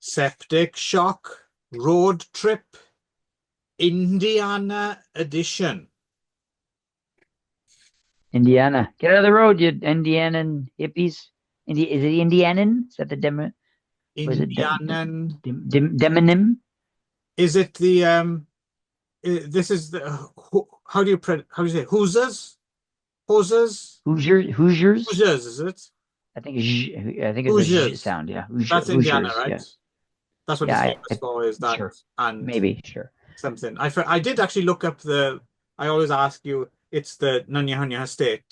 Septic Shock Road Trip Indiana Edition. Indiana. Get out of the road, you Indianan hippies. Is it Indianan? Is that the demo? Was it Indianan. demonym? Is it the this is the how do you say Hoosiers? Hoosiers? Hoosiers? Hoosiers, is it? I think it's a sh Hoosiers. sound. Yeah, That's Indiana, Hoosiers. right? Yeah, That's what yeah. it's famous for, is that Sure, and maybe sure. something. I did actually look up the. I always ask you. It's the Nunya Estate.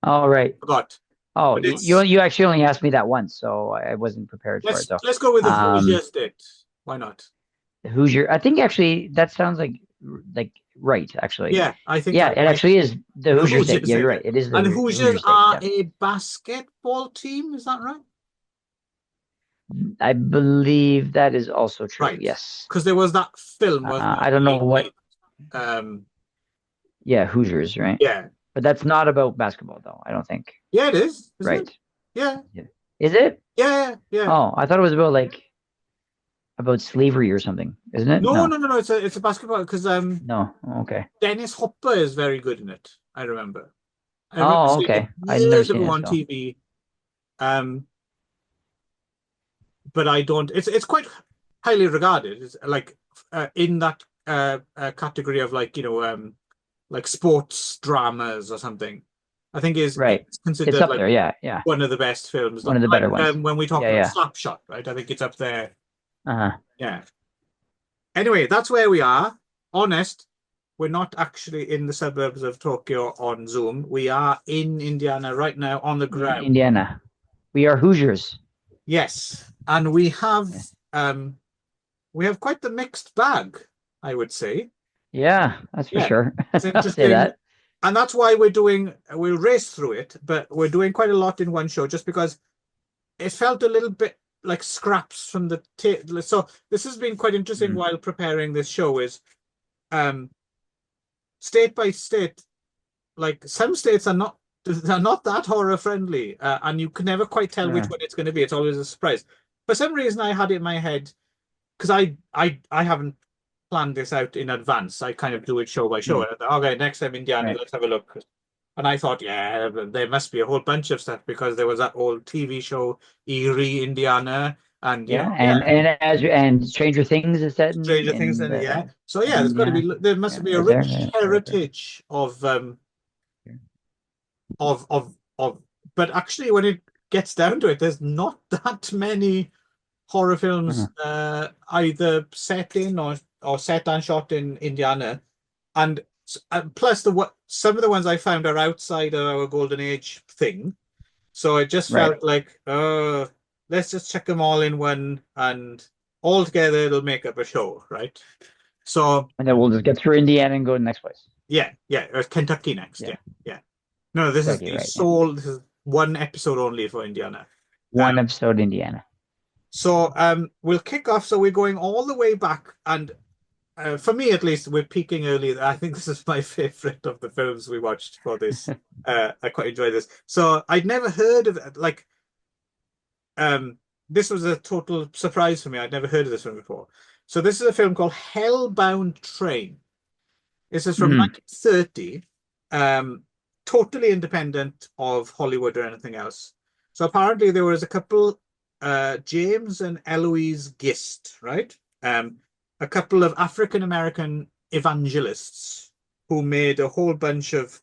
All right. Forgot, Oh, but it's you actually only asked me that once, so I wasn't prepared for it. So, let's go with the Hoosier um, Estate. Why not? the Hoosier. I think actually that sounds like right. Actually, Yeah, I think yeah, that it actually is the the Hoosier State. Hoosier Yeah, Estate. you're Yeah. right. It is And the Hoosier Hoosiers State. are Yeah, a basketball team, is that right? I believe that is also true. Right. Yes. Because there was that film, wasn't I don't there? know what. Um, Yeah, Hoosiers, right? yeah. But that's not about basketball, though. I don't think. Yeah, it is, isn't it? Right? Yeah. Yeah. Is it? Yeah, yeah. Oh, I thought it was about about slavery or something, isn't it? No, No. no, no, no. It's a basketball because No. Okay. Dennis Hopper is very good in it. I remember. I remember Oh, seeing it okay. I've never years seen ago it, on so TV. Um, but I don't. It's quite highly regarded. It's like in that category of like sports dramas or something. I think is right. it's It's considered up like there. Yeah, yeah. one of the best films. One of the better ones. When we talk Yeah, about yeah. Slapshot, right? I think it's up there. Uh-huh. Yeah. Anyway, that's where we are. Honest, we're not actually in the suburbs of Tokyo on Zoom. We are in Indiana right now on the In ground. Indiana. We are Hoosiers. Yes, and Yeah. we have quite the mixed bag, I would say. Yeah, that's for Yeah, sure. it's I'll say interesting. that. And that's why we'll race through it, but we're doing quite a lot in one show just because it felt a little bit like scraps from the so this has been quite interesting Mm. while preparing this show is um state by state, like some states are not that horror friendly, and you can never quite tell which Uh, one it's going to be. It's always a surprise. For some reason, I had it in my head because I haven't planned this out in advance. I kind of do it show by show. mm. And I thought, okay, next time Indiana, Right. let's have a look. And I thought, yeah, there must be a whole bunch of stuff because there was that old TV show Erie, Indiana, and Yeah, yeah, and Stranger Things is set Stranger Things, and yeah. So yeah, in there's got to Indiana. be there must Yeah, be a right there. rich Yeah, right there. heritage of but actually when it gets down to it there's not that many horror Uh-huh. films either set in or set and shot in Indiana, and plus some of the ones I found are outside of our golden age thing, so it just Right. felt like let's just check them all in one and all together it'll make up a show, right? So And then we'll just get through Indiana and go to the next place. yeah, or Kentucky next, Yeah, yeah. No, this is Kentucky, the right? Yeah. sole. This is one episode only for Indiana. One episode Indiana. So we'll kick off. So we're going all the way back, and for me at least, we're peaking early. I think this is my favorite of the films we watched for this. I quite enjoy this. So I'd never heard of it. Like this was a total surprise for me. I'd never heard of this one before. So this is a film called Hellbound Train. This is from Mm. 1930, totally independent of Hollywood or anything else. So apparently there was a couple, James and Eloise Gist, right? A couple of African American evangelists who made a whole bunch of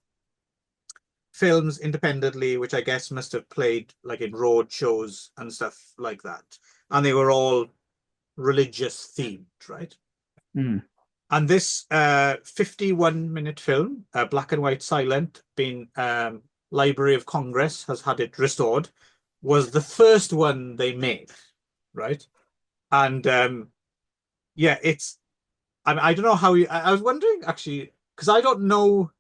films independently, which I guess must have played like in road shows and stuff like that. And they were all religious themed, right? Mm. And this 51-minute film, black and white silent, being Library of Congress has had it restored, was the first one they made, right? And yeah, I don't know how you. I was wondering actually because I don't know.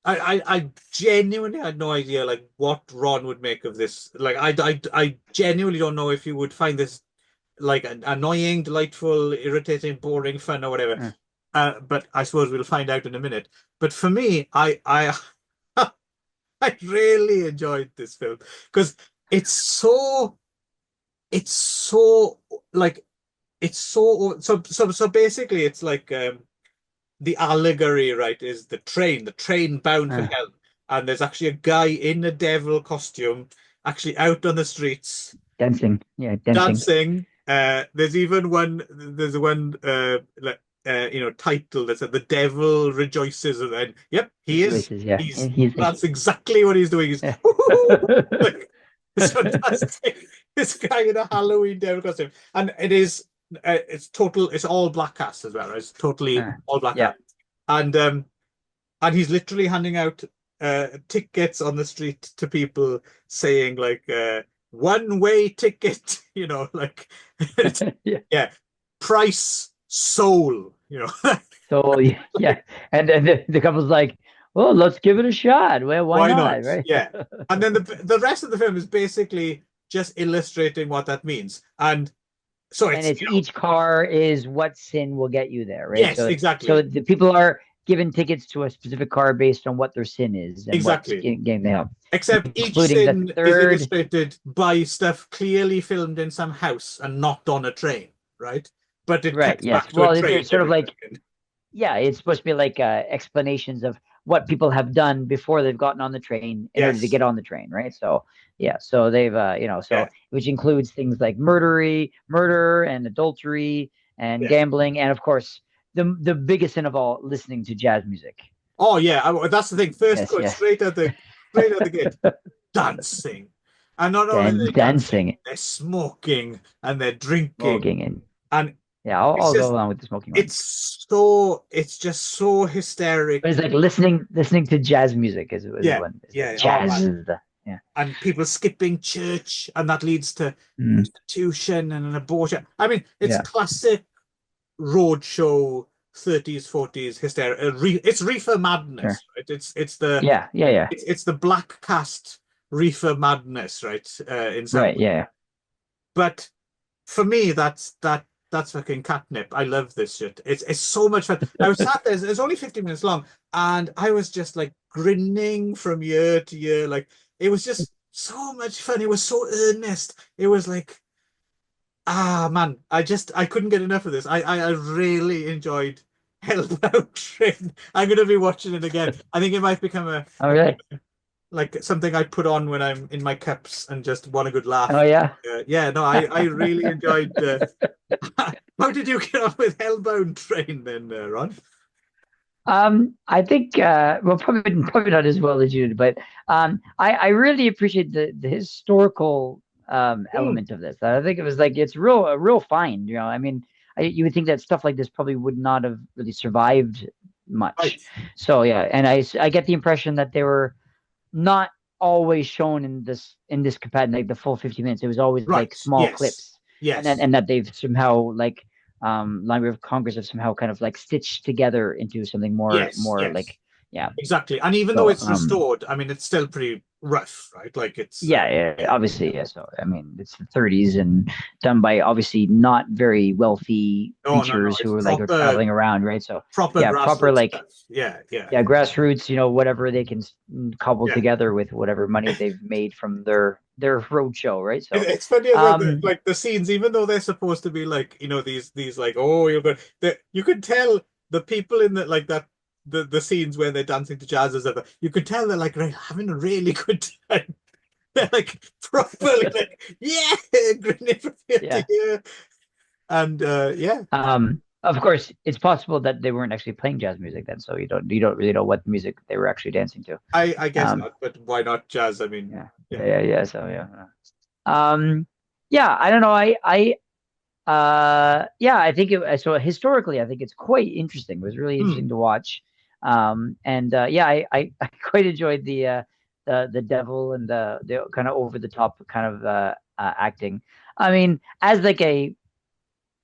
I genuinely had no idea like what Ron would make of this. Like I genuinely don't know if you would find this like annoying, delightful, irritating, boring, fun, or whatever. Uh, But I suppose we'll find out in a minute. But for me, I I really enjoyed this film because it's so it's so like so basically it's like the allegory, right, is the train bound for Uh, hell. And there's actually a guy in a devil costume actually out on the streets dancing. Yeah, dancing. dancing. There's one title that said the devil rejoices, and then yep, he is. Rejoices. Yeah, He's and he's like, That's exactly what he's doing. He's yeah. like it's fantastic. This guy in a Halloween devil costume, and it's all black cast as well. Right? It's totally all black Yeah. cast, and he's literally handing out tickets on the street to people saying like one way ticket, like Yeah. yeah, price soul, So yeah, and then the couple's like, well, let's give it a shot. Well, why why not? not, right? Yeah. And then the rest of the film is basically just illustrating what that means. And so And it's, it's each car is what sin will get you there, right? yes, So exactly. the people are given tickets to a specific car based on what their sin is and what Exactly. game they have, Except each including the scene is third. illustrated by stuff clearly filmed in some house and not on a train, right? But it Right. cuts Yes. back to a Well, train there's sort of every like, second. yeah, it's supposed to be like explanations of what people have done before they've gotten on the train in order to Yes. get on the train, right? So yeah, so they've so Yeah. which includes things like murder and adultery and Yes. gambling, and of course the biggest sin of all, listening to jazz music. Oh yeah. That's the thing. First Yes, cut yes, straight at the gate. Dancing. And not only are they dancing, dancing, they're smoking and they're drinking. smoking, and And yeah, it's I'll go just along with the smoking one. it's just so But it's hysteric. like listening to jazz music is Yeah. one. Is the Yeah. Oh jazz man. is the yeah. And people skipping church, and that leads to Mm, prostitution and an abortion. I mean, it's yeah, classic roadshow 30s, 40s hysteria. It's reefer sure. madness, right? Yeah, yeah, yeah. It's the black cast reefer madness, right? In some Right, way. yeah. But for me, that's fucking catnip. I love this shit. It's so much fun. I was sat there. It's only 50 minutes long, and I was just like grinning from year to year. Like it was just so much fun. It was so earnest. It was like, man, I couldn't get enough of this. I really enjoyed Hellbound Train. I'm gonna be watching it again. I think it might become a Oh, really? like something I put on when I'm in my cups and just want a good Oh, laugh. yeah. Yeah, no, I really enjoyed. How did you get on with Hellbound Train then, Ron? I think well, probably not as well as you did, but I really appreciate the historical Mm, element of this. I think it was like it's real a real find. I mean, you would think that stuff like this probably would not have really survived right. much. So yeah, and I get the impression that they were not always shown in this capacity, like the full 50 minutes. It was always like Right. small Yes. clips, Yes. and that they've somehow like Library of Congress have somehow kind of like stitched together into something Yes. more Yes. like yeah. Exactly. And even though So it's restored, I mean, it's still pretty rough, right? Like it's yeah, yeah. obviously, yeah. So I mean, it's the 30s and done by obviously not very wealthy Oh no, no, preachers it's who are traveling around, right? So proper yeah, proper grassroots like stuff. Yeah. Yeah. yeah, grassroots, whatever they can cobble Yeah. together with whatever money they've made from their road show, right? So, It's funny as well that um, like the scenes, even though they're supposed to be like, these like, oh, you're good. You could tell the people in the like that the scenes where they're dancing to jazz or something, you could tell they're like having a really good time. They're like properly like, yeah, grinning from ear to yeah. ear. And yeah, Of course, it's possible that they weren't actually playing jazz music then, so you don't really know what music they were actually dancing to. I guess Um, not, but why not jazz? I mean, yeah, yeah. yeah. So yeah. Yeah, I don't know. Yeah, I think so historically, I think it's quite interesting. It was really Hmm. interesting to watch. And yeah, I quite enjoyed the devil and the kind of over the top kind of acting. I mean, as a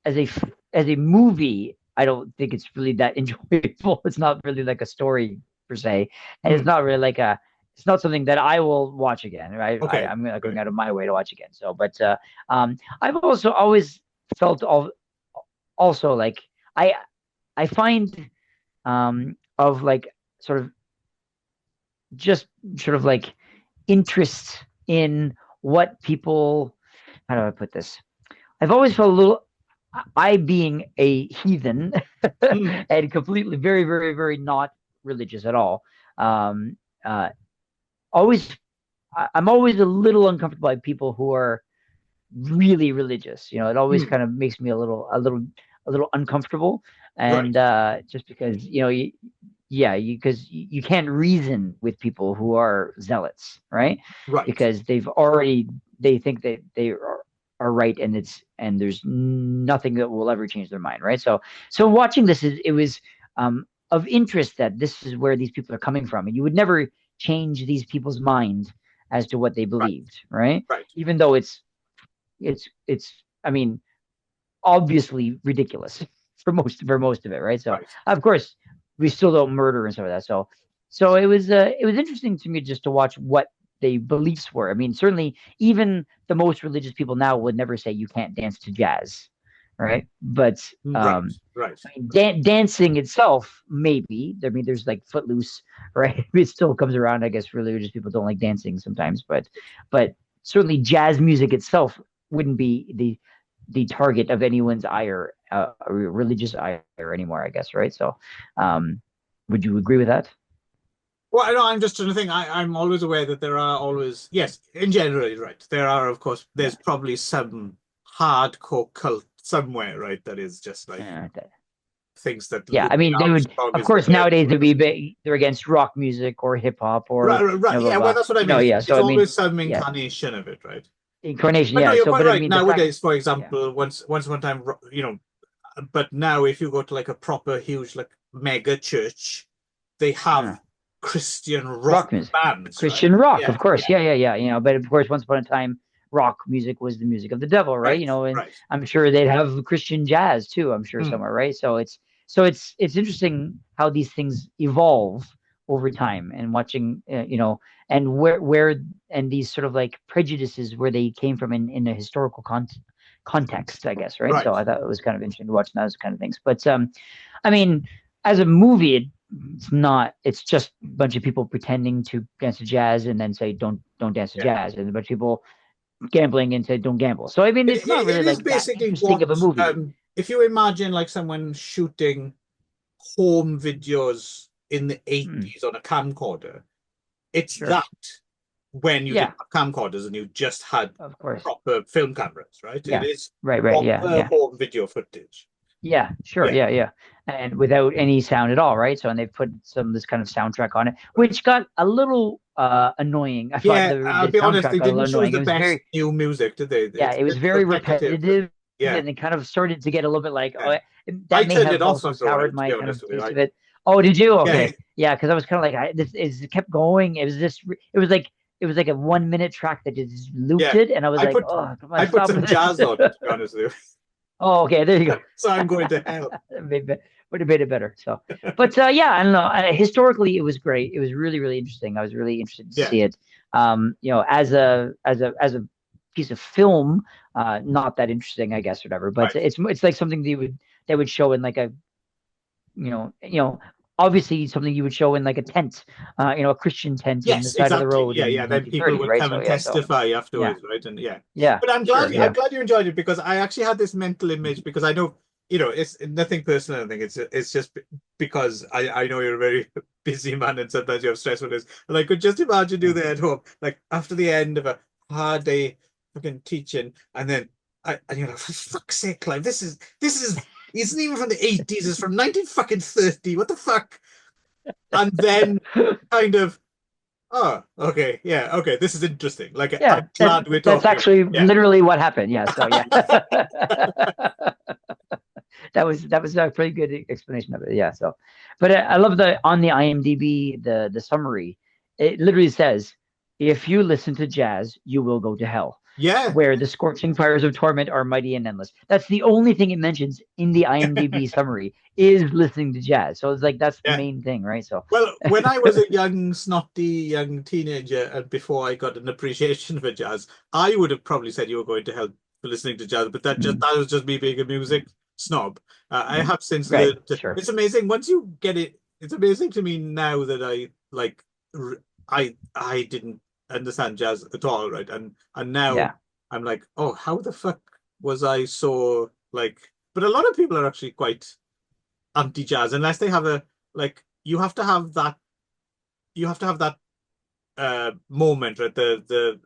as a movie, I don't think it's really that enjoyable. It's not really like a story per se, and it's Hmm. not really like a. It's not something that I will watch again. Right? Okay. I'm not Okay. going out of my way to watch again. So, but I've also always felt also like I I find of like sort of just sort of like interest in what people how do I put this? I've always felt a little, I being a heathen Mm, and completely very, very, very not religious at all. Um, uh, always, I'm always a little uncomfortable by people who are really religious. It always mm, kind of makes me a little uncomfortable. right, And just because, yeah, because you can't reason with people who are zealots, right? right, Because they think that they are right, and there's nothing that will ever change their mind, right? So watching this it was of interest that this is where these people are coming from, and you would never change these people's minds as to what they right, believed, right? right, Even though it's I mean, obviously ridiculous for most of it, right? So right. of course we still don't murder and stuff like that. So it was interesting to me just to watch what they beliefs were. I mean, certainly even the most religious people now would never say you can't dance to jazz, right? But Right, right. I mean, dancing itself, maybe. I mean, there's like Footloose, right? It still comes around. I guess religious people don't like dancing sometimes, but certainly jazz music itself wouldn't be the target of anyone's ire, religious ire anymore. I guess, right? So, would you agree with that? Well, I know I'm just trying to think. I'm always aware that there are always, yes, in general, you're right. There are, of course, there's Yeah. probably some hardcore cult somewhere, right? That is just like Yeah. things that Yeah, I Louis mean, they would, Armstrong of is the course, best. nowadays they're against rock music or hip hop Right, or right, right. blah Yeah, well, blah. that's what I mean. Yeah. It's So I mean, always some yeah, incarnation of it, right? incarnation. But no, Yeah. you're So, quite but I right. mean, the fact, Nowadays, for yeah, example, once one time, but now if you go to like a proper huge like mega church, they have uh, Christian rock rock music, bands, right? Christian rock, Yeah, of course. yeah, Yeah. But of course, once upon a time, rock music was the music of the devil, right? right, And right. I'm sure they'd have Christian jazz too. I'm sure Mm, somewhere, right? So it's interesting how these things evolve over time, and watching, and where and these sort of like prejudices where they came from in a historical context, I guess, right? So right. I thought it was kind of interesting to watch those kind of things. But I mean, as a movie, it's not. It's just a bunch of people pretending to dance to jazz and then say don't dance to Yeah. jazz, and a bunch of people gambling and say don't gamble. So I mean, It, it's not it really is like that basically interesting what of a movie. if you imagine like someone shooting home videos in the Hmm, 80s on a camcorder. It's sure. that when you Yeah, didn't have camcorders and you just had of course. proper film cameras, right? It Yeah. is Right. Yeah. proper Yeah. home video footage. Yeah, sure. Yeah, Yeah. And without any sound at all, right? So, and they've put some of this kind of soundtrack on it, which got a little annoying. I thought yeah. the I'll be honest, soundtrack they got a didn't little choose annoying. the It was best very, new music, did they? yeah, It's it was very repetitive. repetitive, Yeah, and it kind of started to get a little bit like, yeah. oh, I that may turned it have off also after a while, soured to be my kind honest of with you. taste of it. Oh, did you? Yeah, Okay, yeah, because I was kind of like, it kept going. It was like a 1 minute track that just yeah. looped, and I was I like, put oh, come on, I put stop some with this. jazz on, to be honest with Oh, okay, there you you. go. So I'm going to hell. Would have made it better. So, but yeah, I don't know. Historically, it was great. It was really, really interesting. I was really interested to Yeah, see it. As a piece of film, not that interesting, I guess, or whatever. But right. it's like something that would show in like a obviously something you would show in like a tent, a Christian tent in the Yes, side of the exactly. road Yeah, in yeah. Then people 1930, would right? come So and yeah, so testify yeah, afterwards, right? And yeah. yeah, But sure, I'm yeah. glad you enjoyed it because I actually had this mental image because I know, it's nothing personal. I think it's just because I know you're a very busy man and sometimes you have stressful days. And I could just imagine you Yeah. there at home, like after the end of a hard day fucking teaching, and then and you're like, for fuck's sake, Clive, this is isn't even from the 80s, it's from 19 fucking 30. What the fuck? And then kind of, oh, okay, yeah, okay, this is interesting. Like, I'm Yeah, glad we're that's talking. actually Yeah. literally what happened. Yeah, so yeah. That was a pretty good explanation of it. Yeah. So, but I love the on the IMDb the summary. It literally says, "If you listen to jazz, you will go to hell, Yeah, where the scorching fires of torment are mighty and endless." That's the only thing it mentions in the IMDb summary is listening to jazz. So it's like that's the yeah. main thing, right? So, Well, when I was a young, snotty, young teenager, and before I got an appreciation for jazz, I would have probably said you were going to hell for listening to jazz, but mm, that was just me being a music snob. I have since right, learned to, sure, it's amazing once you get it. It's amazing to me now that I like I didn't understand jazz at all, right? And now yeah, I'm like, oh, how the fuck was I so like? But a lot of people are actually quite anti-jazz unless they have a like. You have to have that moment, right? The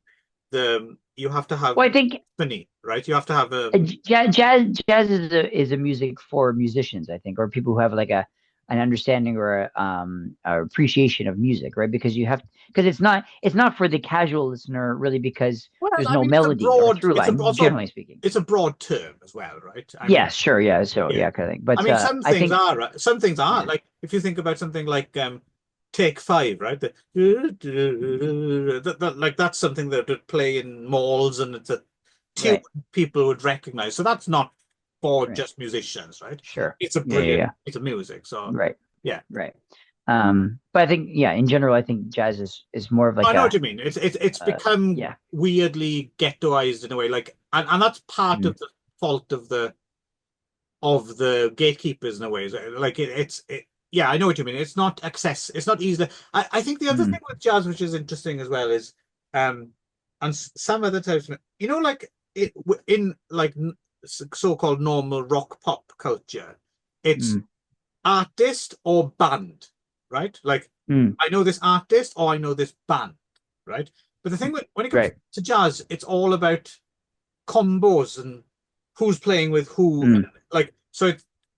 you have to have Well, I think funny, right? You have to have a jazz is a music for musicians, I think, or people who have like a an understanding or a appreciation of music, right? Because you have because it's not for the casual listener really because well, there's I no mean, melody or through it's a line, also generally speaking. it's a broad term as well, right? I mean, Yeah, sure, yeah, so yeah. yeah, kind of thing. I But mean, some I things think are right. Some things are yeah, like if you think about something like Take Five, right? Like that's something that would play in malls and it's a tune right, people would recognize. So that's not for right, just musicians, right? sure, It's a yeah, yeah, brilliant yeah, piece of music. So right, yeah, right. But I think yeah, in general, I think jazz is more of like I know what a you mean. It's become yeah, weirdly ghettoized in a way, like, and that's part mm, of the fault of the gatekeepers in a way. Like yeah, I know what you mean. It's not access. It's not easy. I think the other mm, thing with jazz, which is interesting as well, is and some other types, like in like so-called normal rock pop culture, it's mm, artist or band, right? Like mm, I know this artist or I know this band, right? But the thing when it comes right, to jazz, it's all about combos and who's playing with who. mm. Like so,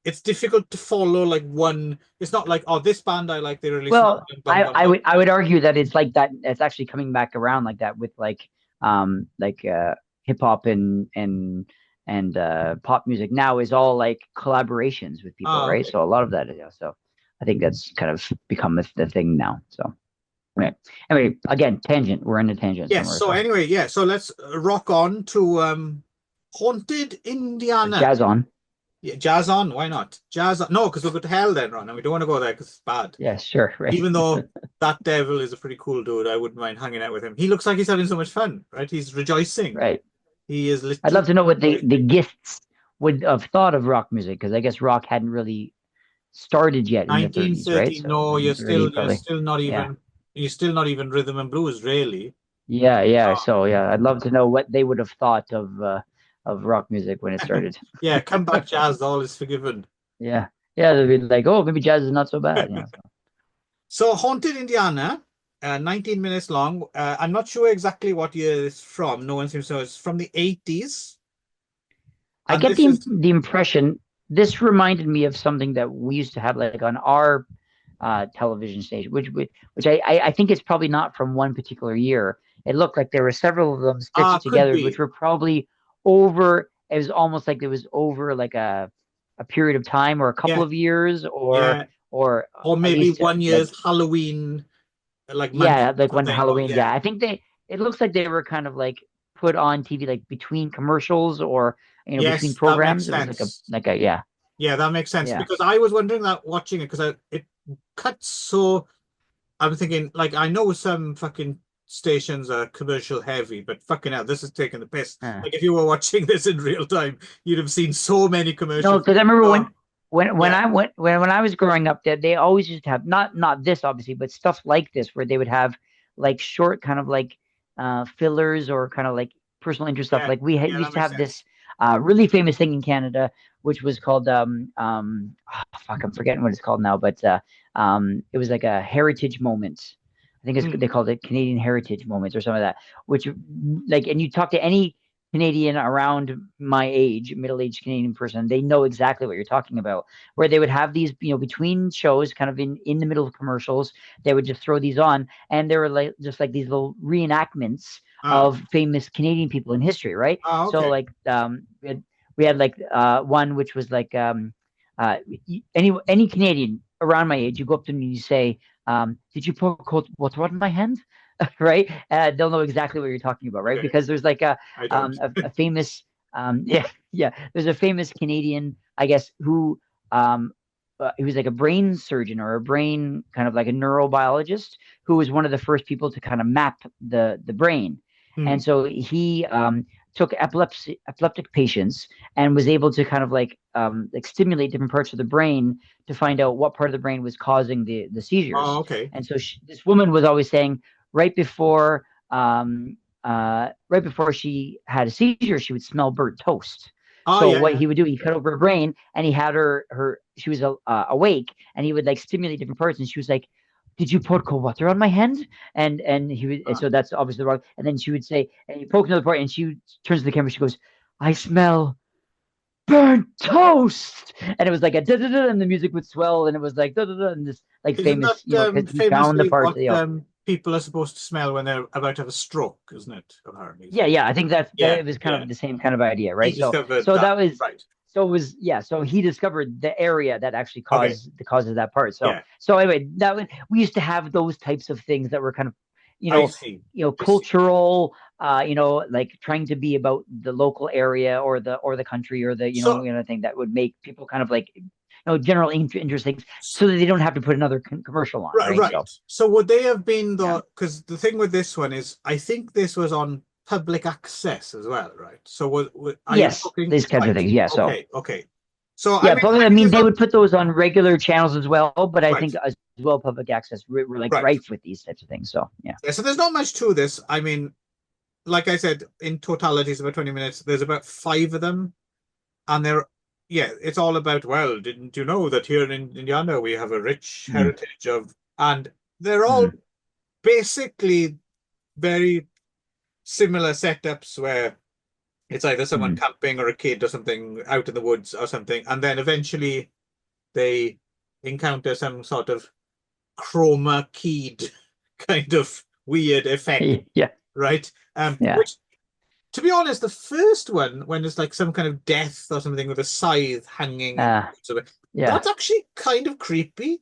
it's difficult to follow like one. It's not like, oh, this band I like, they released Well, bum bum I bum. would argue that it's like that. It's actually coming back around like that with like hip hop and pop music now is all like collaborations with people, Ah, right? okay. So a lot of that is yeah. So I think that's kind of become the thing now. So right. Anyway, again, tangent. We're in a tangent Yes. somewhere. So So anyway, yeah. So let's rock on to Haunted or Indiana. jazz on. Yeah, jazz on. Why not? Jazz on. No, because we'll go to hell then, Ron, and we don't want to go there because it's bad. Yeah, sure. Right. Even though that devil is a pretty cool dude, I wouldn't mind hanging out with him. He looks like he's having so much fun, right? He's rejoicing. Right. He is I'd literally love to know what the rejoicing. guests would have thought of rock music because I guess rock hadn't really started yet in the 30s, right? 1930. So No, this is really you're probably, still not yeah, even rhythm and blues, really. yeah, yeah. Oh. So yeah, I'd love to know what they would have thought of rock music when it started. Yeah, come back, jazz. All is forgiven. Yeah, yeah. They'd be like, oh, maybe jazz is not so bad. Yeah. So. So, Haunted Indiana, 19 minutes long. I'm not sure exactly what year it's from. No one seems to know. It's from the 80s. I And get this is, the impression this reminded me of something that we used to have like on our television station, which I think it's probably not from one particular year. It looked like there were several of them stitched could together, which be. were probably over. It was almost like it was over like a period of time or a couple Yeah, of years yeah. or Or at maybe least one like year's Halloween, like month yeah, like or one something. Or Halloween. yeah. Yeah, I think they. It looks like they were kind of like put on TV like between commercials or between Yes, that makes programs. It was sense. like a yeah Yeah, that makes sense yeah. because I was wondering that watching it because it cuts so. I'm thinking like I know some fucking stations are commercial heavy, but fucking hell, this is taking the piss. Uh. Like if you were watching this in real time, you'd have seen so many No, commercials. because I remember Oh, when yeah, I went when I was growing up, that they always used to have not this obviously, but stuff like this where they would have like short kind of like fillers or kind of like personal interest stuff. yeah, Like we yeah, that used to makes have sense. this really famous thing in Canada, which was called fuck, I'm forgetting what it's called now, but it was like a heritage moment. I think Hmm. they called it Canadian Heritage Moments or some of that, which like, and you talk to any Canadian around my age, middle-aged Canadian person, they know exactly what you're talking about. Where they would have these, between shows, kind of in the middle of commercials, they would just throw these on, and they were like just like these little reenactments Ah, of famous Canadian people in history, right? So okay. like we had like one which was like any Canadian around my age, you go up to me and you say, "Did you put cold water on my hand?" Right? They'll know exactly what you're talking about, right? Okay, Because there's like I don't. a famous yeah yeah there's a famous Canadian I guess who he was like a brain surgeon or a brain kind of like a neurobiologist who was one of the first people to kind of map the brain, Hmm. and so he took epileptic patients and was able to kind of like stimulate different parts of the brain to find out what part of the brain was causing the Oh, seizures. okay. And so this woman was always saying right before right before she had a seizure, she would smell burnt toast. Oh So yeah, what yeah. he would do, he cut over her brain, and he had she was awake, and he would like stimulate different parts, and she was like, "Did you put cold water on my hand?" And he would, and Ah. so that's obviously wrong. And then she would say, and he poked another part, and she turns to the camera, she goes, "I smell burnt toast," and it was like a da da da, and the music would swell, and it was like da da da, and this like Isn't famous, that because he found the famously part, what people are supposed to smell when they're about to have a stroke, isn't it? Apparently. yeah, yeah, I think that Yeah, it was kind yeah. of the same kind of idea, He right? So discovered so that. that was Right. so it was yeah, so he discovered the area that actually Okay. caused the causes that part. So Yeah. so anyway, we used to have those types of things that were kind of, you I know, see. I see. cultural, like trying to be about the local area or the country or the So, thing that would make people kind of like general interest things, so that they don't have to put another commercial on, right, right? right. So So would they have been yeah, the, because the thing with this one is, I think this was on public access as well, right? So are you yes, talking? these kinds of Right. things. Yeah, so Okay. Okay. So yeah, I public. I mean, mean, there's they a would put those on regular channels as well, but I right, think as well public access we're like right. rife with these types of things. So yeah. Yeah. So there's not much to this. I mean, like I said, in totality, it's about 20 minutes. There's about five of them, and they're yeah, it's all about, well, didn't you know that here in Indiana we have a rich Mm, heritage of, and they're all mm, basically very similar setups where it's either someone mm. camping or a kid or something out in the woods or something, and then eventually they encounter some sort of chroma keyed kind of weird effect, Yeah, right? yeah, Which, to be honest, the first one, when there's like some kind of death or something with a scythe hanging in, uh, yeah. that's actually kind of creepy.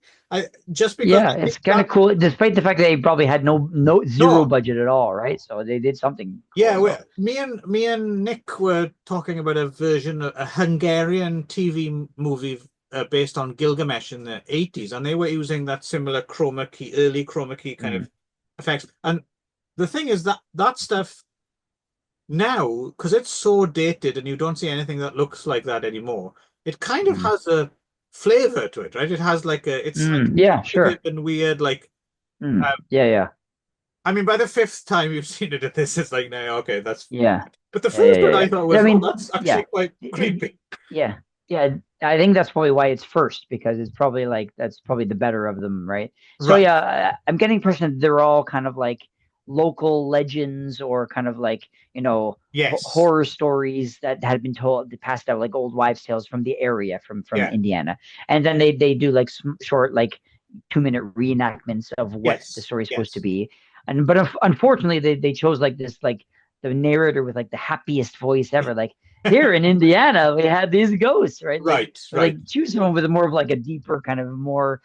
Just because Yeah, I it's think kind that of cool, despite the fact that they probably had no zero no, budget at all, right? So they did something cool. yeah, So me and Nick were talking about a version, a Hungarian TV movie based on Gilgamesh in the 80s, and they were using that similar chroma key, early chroma key kind mm, of effects. And the thing is that that stuff now, because it's so dated and you don't see anything that looks like that anymore, it kind of mm, has a flavor to it, right? It has like it's like yeah, sensitive sure. and weird. Like, Mm, um, yeah, yeah, I mean, by the fifth time you've seen it at this, it's like, no, okay, that's. yeah, But the yeah, yeah, first yeah, one I yeah. thought I was, oh, mean, that's actually yeah. quite creepy. Yeah, yeah. I think that's probably why it's first, because it's probably like that's probably the better of them, right? So Right. yeah, I'm getting the impression that they're all kind of like local legends or kind of like Yes. horror stories that had been told, passed out like old wives' tales from the area, from Yeah. Indiana, and then they do like short like 2 minute reenactments of what the Yes. story is supposed to Yes. be, and but unfortunately they chose like this like the narrator with like the happiest voice ever, like here in Indiana, we had these ghosts, right? Right. Right. Like choose someone with a more of like a deeper kind of more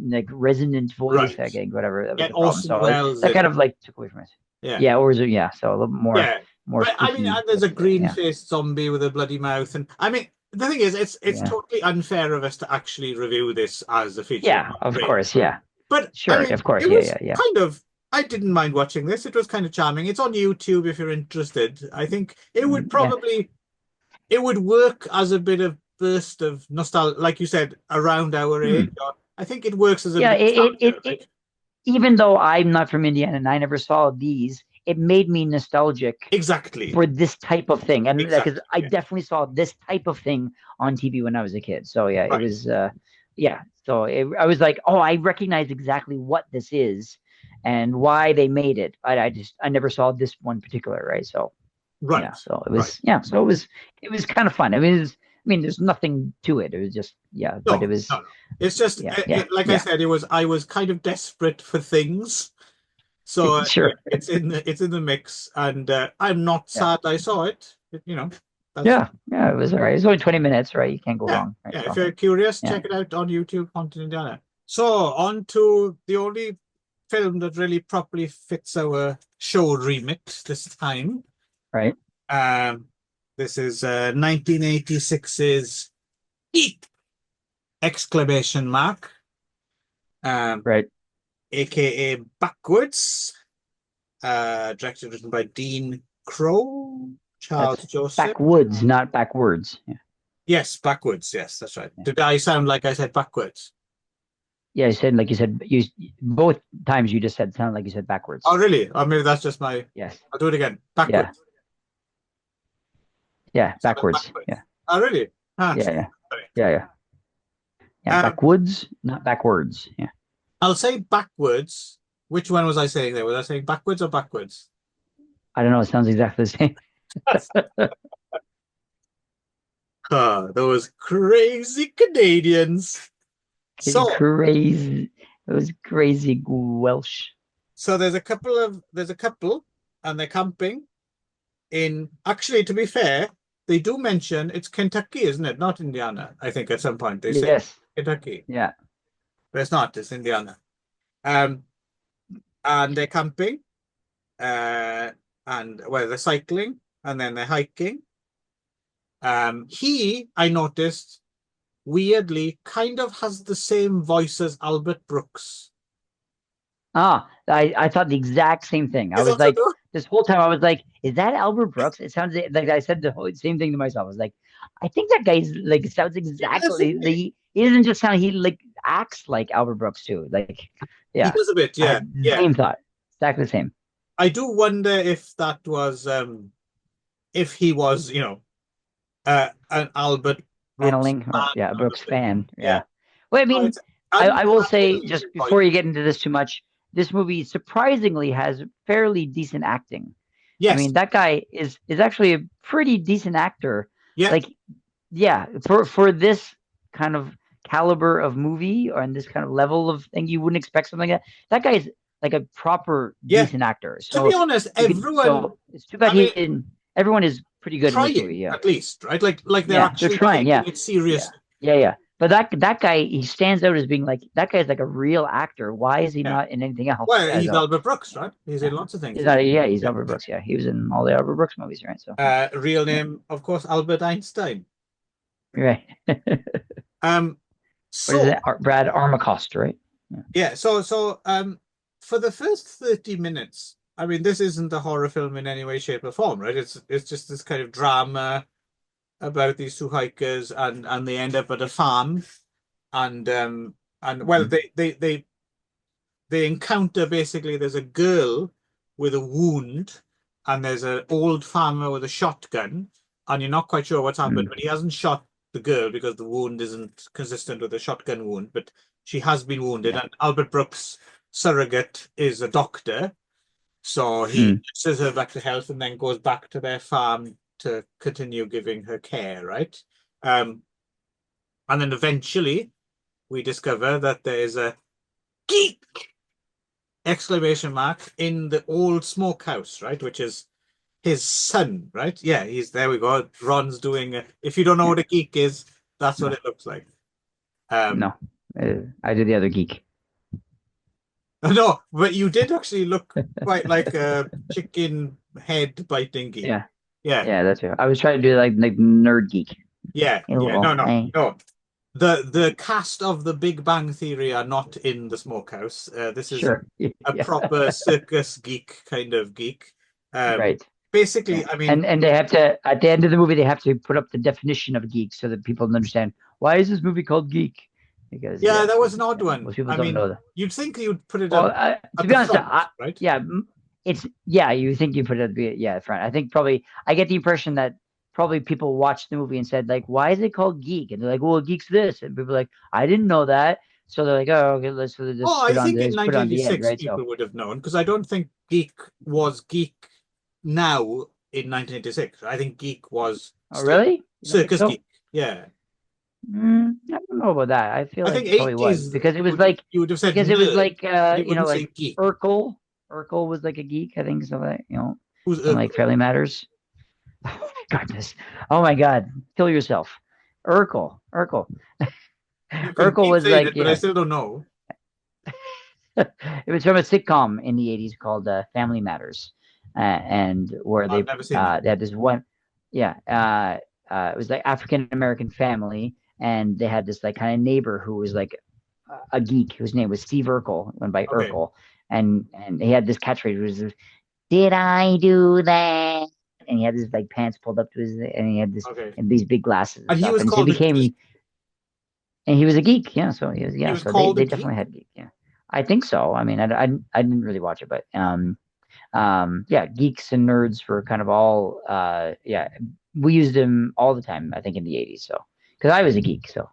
like resonant voice, I Right. think, whatever. That was Get the problem. Orson So Welles that in. kind of like took away from it. Yeah. Yeah, or is it, yeah, so a little Yeah. more But I mean, spooky, there's but a yeah, green-faced zombie with a bloody mouth, and I mean, the thing is, it's yeah, totally unfair of us to actually review this as a feature yeah, of film. course, yeah, But I sure, mean, of course, it yeah, was yeah, yeah. kind of. I didn't mind watching this. It was kind of charming. It's on YouTube if you're interested. I think it would Yeah, probably it would work as a bit of burst of nostalgia, like you said, around our age. mm. I think it works as a Yeah. bit of nostalgia, right? Even though I'm not from Indiana and I never saw these, it made me nostalgic Exactly. for this type of thing, and because Exactly. I Yeah. definitely saw this type of thing on TV when I was a kid. So yeah, it Right. was yeah. So I was like, oh, I recognize exactly what this is and why they made it. I never saw this one particular, right? So yeah, Right. so it Right. was yeah, so it was kind of fun. I mean, there's nothing to it. It was just yeah, but it No, was no, no. It's just yeah, yeah, like I yeah, said, it was I was kind of desperate for things. So sure, it's in the mix, and I'm not yeah. sad I saw it. That's Yeah, yeah, it was all right. It's only 20 minutes, right? You can't go yeah, wrong, right? yeah. If So, you're curious, yeah, check it out on YouTube, Haunted Indiana. So on to the only film that really properly fits our show remit this time. right, Um, this is 1986's GEEK! Exclamation mark. Um, right. aka Backwards. Directed and written by Dean Crow, That's Charles Joseph. backwoods, not backwards. Yeah, Yes, backwards. Yes, that's right. yeah. Did I sound like I said backwards? Yeah, you both times you just said sound like you said Oh, backwards. really? Or maybe that's just my. Yes. I'll do it again. Yeah. Backwards. Yeah. Sounded Backwards. backwards. Yeah. Oh, really? Huh. Yeah. Yeah. Sorry. Yeah. Yeah. Yeah. Um, Backwoods, not backwards. Yeah. I'll say backwards. Which one was I saying there? Was I saying backwards or backwards? I don't know. It sounds exactly the same. Those crazy Canadians. So, Crazy. It was crazy Welsh. so there's a couple and they're camping in, actually, to be fair, they do mention it's Kentucky, isn't it? Not Indiana. I think at some point they say Yes. Kentucky, Yeah. but it's not, it's Indiana. Um, and they're camping, uh, and well, they're cycling and then they're hiking. I noticed, weirdly kind of has the same voice as Albert Brooks. I thought the exact same thing. I Is was that so like, though? this whole time I was like, is that Albert Brooks? It sounds like I said the whole same thing to myself. I was like, I think that guy's like sounds He does, exactly doesn't he? he doesn't just sound he like acts like Albert Brooks too. Like, He yeah. does a bit, I yeah, had the yeah. same thought. Exactly the same. I do wonder if that was if he was, an Albert Brooks Channeling or fan yeah, kind of Brooks thing. fan. Yeah. Yeah. Well, I No, mean, it's and I will I say believe just his voice. before you get into this too much, this movie surprisingly has fairly decent acting. I Yes. mean, that guy is actually a pretty decent actor. Yeah. Like, yeah, for this kind of caliber of movie or in this kind of level of thing, you wouldn't expect something like that. That guy's like a proper Yeah. decent actor. To be So honest, you can everyone, so it's too bad I mean, he didn't. Everyone is pretty good in this movie. trying Yeah. at least, right? Like they're Yeah, they're actually trying. taking Yeah, it yeah, seriously. yeah, yeah. But that guy, he stands out as being like that guy's like a real actor. Why is he Yeah. not in anything else? Well, Yeah, he's so Albert Brooks, right? He's yeah, in lots of things, he's isn't not. Yeah, he's he? Albert Brooks. Yeah, he was in all the Albert Brooks movies, right? So yeah, Real yeah, name, of course, Albert Einstein. you're right. Um, What is so it? Brad Armacost, right? Yeah. yeah, for the first 30 minutes, I mean, this isn't a horror film in any way, shape, or form, right? It's just this kind of drama about these two hikers and they end up at a farm and well Mhm. they encounter, basically there's a girl with a wound and there's an old farmer with a shotgun and you're not quite sure what's happened, Mm. but he hasn't shot the girl because the wound isn't consistent with a shotgun wound, but she has been wounded Yeah. and Albert Brooks' surrogate is a doctor, so he Mm. nurses her back to health and then goes back to their farm to continue giving her care, right? um and then eventually we discover that there is a geek exclamation mark in the old smokehouse, right? Which is his son, right? Yeah, he's there. We go. Ron's doing. If you don't know Yeah. what a geek is, that's what No, it looks like. Um, no. I did the other geek. no, but you did actually look quite like a chicken head biting geek. Yeah, Yeah, yeah, that's it. I was trying to do like nerd geek. yeah, A yeah. No, little. no, no. The cast of The Big Bang Theory are not in the smokehouse. This is Sure. a Yeah. proper circus geek kind of geek. Um, Right. Yeah. basically, I mean, And they have to at the end of the movie they have to put up the definition of geek so that people understand why is this movie called geek? Because yeah, yeah, that was an yeah, odd most one. people I don't mean, know that. you'd think you'd put it Well, up to at be the honest, front, right? yeah, it's yeah. You think you put it at the yeah front. I think probably I get the impression that probably people watched the movie and said like, "Why is it called Geek?" And they're like, "Well, Geek's this," and people are like, "I didn't know that." So they're like, "Oh, okay, let's so Oh, just I think they in just put it on the end, 1986 right?" So, people would have known because I don't think geek was geek now in 1986. I think geek was oh still really? You don't think circus so? geek. Yeah, I don't know about that. I feel I like think it probably was 80s because it was would like you would have said nerd, but you you know wouldn't say like geek. Urkel. Urkel was like a geek, I think, so that Who's and like Urkel? Fairly Matters. Oh my goodness! Oh my God! Kill yourself. Urkel. Urkel. You can Urkel keep was saying like it, but I yeah. still don't know. It was from a sitcom in the '80s called Family Matters, and where I've never seen that. they had this one, yeah, it was like African American family, and they had this like kind of neighbor who was like a geek whose name was Steve Urkel, went by Okay, Urkel, and he had this catchphrase which was "Did I do that?" And he had his like pants pulled up to his, and he had this okay. and these big glasses and And he stuff, was and so he called a geek. became And he was a geek, yeah. So he was, He yeah. was So they called a they geek. definitely had geek, yeah. I think so. I mean, I didn't really watch it, but yeah, geeks and nerds were kind of all yeah. We used him all the time. I think in the '80s. So because I was a geek, so.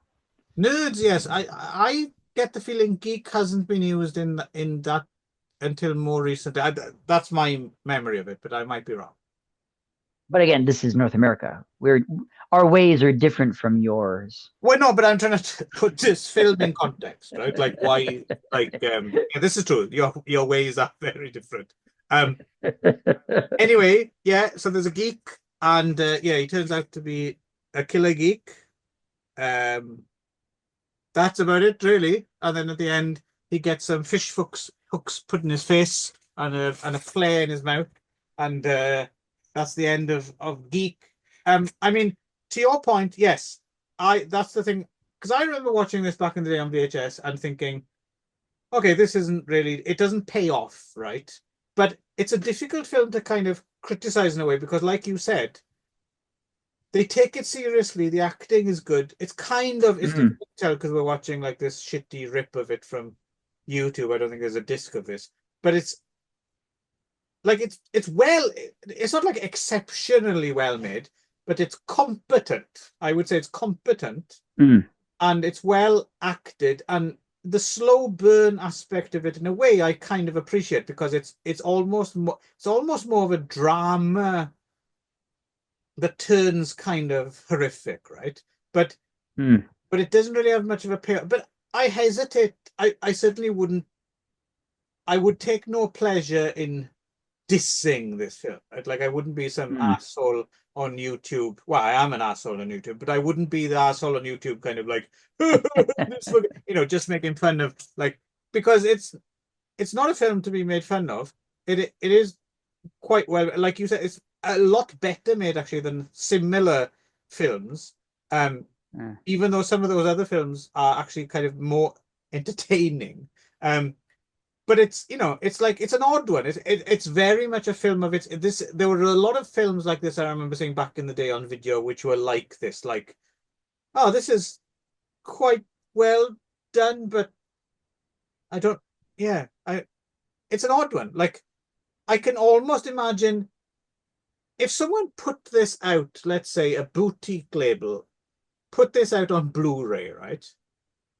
Nerds, yes. I get the feeling geek hasn't been used in that until more recently. That's my memory of it, but I might be wrong. But again, this is North America. Our ways are different from yours. Well, no, but I'm trying to put this film in context, right? Like why, like, yeah, this is true. Your ways are very different. Um, anyway, yeah. So there's a geek, and yeah, he turns out to be a killer geek. Um, that's about it, really. And then at the end, he gets some fish hooks put in his face and a flare in his mouth, and that's the end of Geek. I mean, to your point, yes, I that's the thing because I remember watching this back in the day on VHS and thinking, okay, this isn't really, it doesn't pay off, right? But it's a difficult film to kind of criticize in a way because, like you said, they take it seriously. The acting is good. It's Mm, difficult to tell because we're watching like this shitty rip of it from YouTube. I don't think there's a disc of this, but it's like it's not like exceptionally well made, but it's competent. I would say it's competent mm, and it's well acted and the slow burn aspect of it in a way I kind of appreciate because it's almost more of a drama that turns kind of horrific, right? But mm, but it doesn't really have much of a payoff. But I hesitate. I certainly wouldn't. I would take no pleasure in dissing this film. Right? Like I wouldn't be some mm. asshole on YouTube. Well, I am an asshole on YouTube, but I wouldn't be the asshole on YouTube, kind of like just making fun of like because it's not a film to be made fun of. It is quite well, like you said, it's a lot better made actually than similar films. Um, Uh, even though some of those other films are actually kind of more entertaining. Um, but it's like it's an odd one. It's very much a film of its this. There were a lot of films like this I remember seeing back in the day on video, which were like this, like, oh, this is quite well done, but I don't. Yeah, I. It's an odd one. Like I can almost imagine if someone put this out, let's say a boutique label, put this out on Blu-ray, right?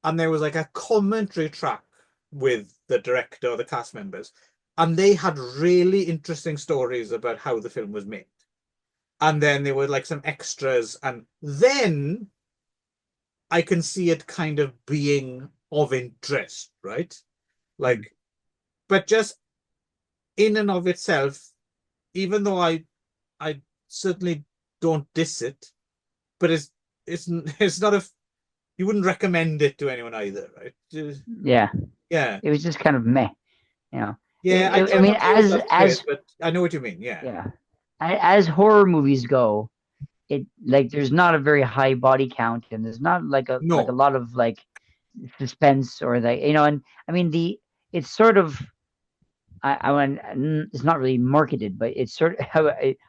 And there was like a commentary track with the director or the cast members, and they had really interesting stories about how the film was made. And then there were like some extras, and then I can see it kind of being of interest, right? mm. Like, but just in and of itself, even though I certainly don't diss it, but it's it's not a you wouldn't recommend it to anyone either, right? Yeah, Yeah, it was just kind of meh, you know. yeah. I I try mean, not to use that phrase, but I know what you mean. Yeah, yeah, as horror movies go, it like there's not a very high body count, and there's not like a no, lot of like suspense or like and I mean it's sort of I want it's not really marketed, but it's sort of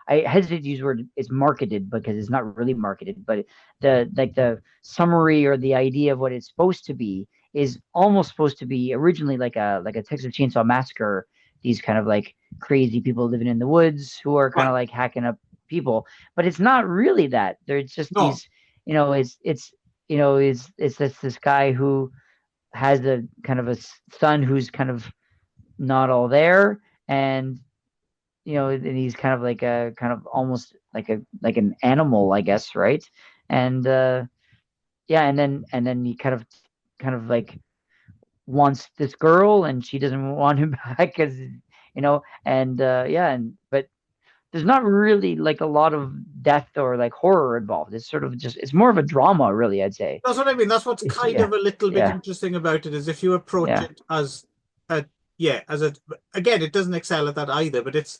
I hesitate to use the word it's marketed because it's not really marketed, but the summary or the idea of what it's supposed to be is almost supposed to be originally like a Texas Chainsaw Massacre, these kind of like crazy people living in the woods who are kind right, of like hacking up people, but it's not really that. There's just no, these, it's it's this guy who has a kind of a son who's kind of not all there, and and he's kind of like a kind of almost like an animal, I guess, right? And yeah, and then he kind of like wants this girl, and she doesn't want him back because and yeah, and but there's not really like a lot of death or like horror involved. It's sort of just it's more of a drama, really, I'd say. that's what I mean. That's what's kind Yeah, of a little bit yeah, interesting about it is if you approach yeah, it as a yeah, as a again, it doesn't excel at that either, but it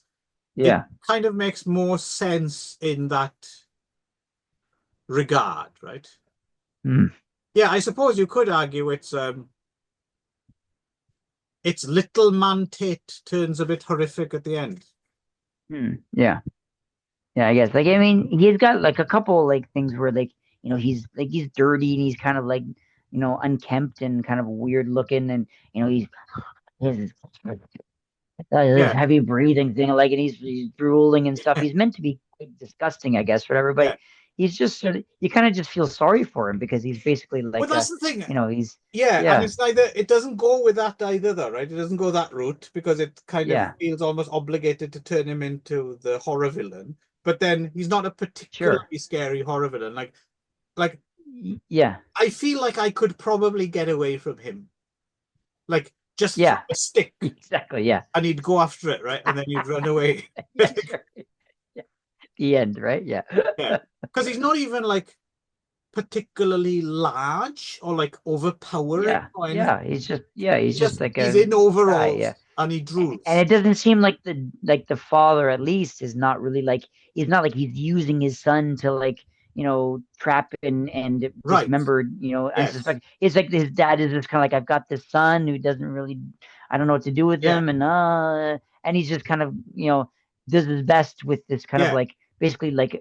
yeah. kind of makes more sense in that regard, right? Mm, Yeah, I suppose you could argue it's little man Tate turns a bit horrific at the end. yeah. Yeah, I guess. Like, I mean, he's got like a couple like things where like, he's dirty and he's kind of like, unkempt and kind of weird looking, and he's this Yeah, heavy breathing thing, like, and he's drooling and stuff. He's meant to be quite disgusting, I guess, whatever. But yeah. he's just sort of, you kind of just feel sorry for him because he's basically Well, like that's the thing. he's Yeah, and yeah, it's neither. It doesn't go with that either, though, right? It doesn't go that route because it kind of yeah, feels almost obligated to turn him into the horror villain. But then he's not a sure, particularly scary horror villain. Like yeah, I feel like I could probably get away from him. Like just throw yeah, a stick exactly, yeah, and he'd go after it, right? And then you'd run away. yeah, sure, yeah. The end, right? Yeah, Yeah, because he's not even like particularly large or like overpowering yeah, or anything. yeah. He's just like He's a in guy, yeah. overalls and he And drools. it doesn't seem like the father, at least, is not really like, he's not like he's using his son to, like, trap and Right. dismember, and Yes. suspect. It's like his dad is just kind of like, I've got this son who doesn't really, I don't know what to do with Yeah. him, and he's just kind of, does his best with this kind of Yeah. like, basically like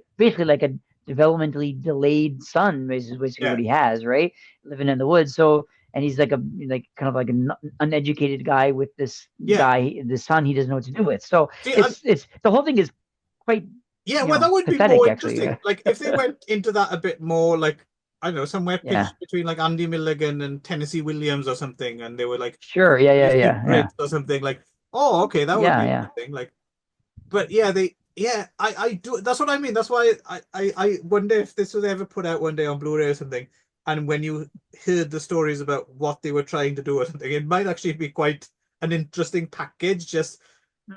a developmentally delayed son, is basically Yeah. what he has, right? Living in the woods. So, and he's like kind of like an uneducated guy with Yeah. the son he doesn't know what to do with. So See, it's the whole thing is quite, yeah, well, that would be more pathetic, actually. interesting. Yeah, Like if they went into that a bit more, like I don't know, somewhere yeah, pitched between like Andy Milligan and Tennessee Williams or something, and they were like sure, yeah, yeah, these yeah, yeah, secrets or something. Like, oh, okay, that would yeah, be yeah. interesting. Like, but yeah, I do. That's what I mean. That's why I wonder if this was ever put out one day on Blu-ray or something. And when you heard the stories about what they were trying to do or something, it might actually be quite an interesting package. Just,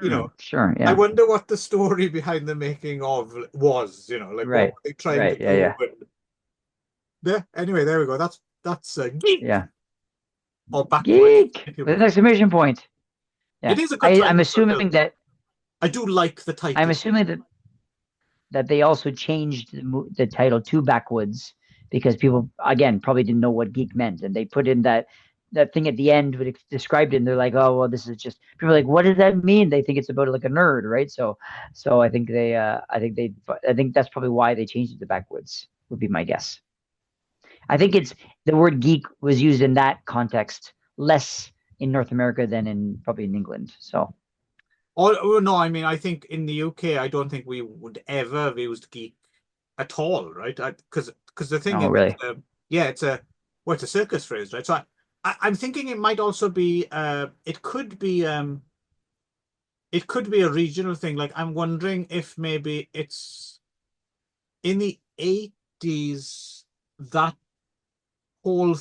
you know, Sure, I yeah, wonder what the story behind the making of was, like what right, were they trying to right, yeah, do? yeah, But yeah, anyway, there we go. That's geek yeah. or back to it Geek if you with an prefer. exclamation point. It Yeah, is a good I'm title, though, assuming that I do like the I'm title. assuming that they also changed the title to Backwoods because people, again, probably didn't know what geek meant, and they put in that thing at the end would described it, and they're like, oh well, this is just, people are like, what does that mean? They think it's about like a nerd, right? So I think that's probably why they changed it to Backwoods, would be my guess. I think it's the word geek was used in that context less in North America than in probably in England. So Oh, no, I mean, I think in the UK, I don't think we would ever have used geek at all, right? Because the thing oh is, really? yeah, it's a circus phrase, right? So I'm thinking it might also be, it could be a regional thing. Like I'm wondering if maybe it's in the 80s that whole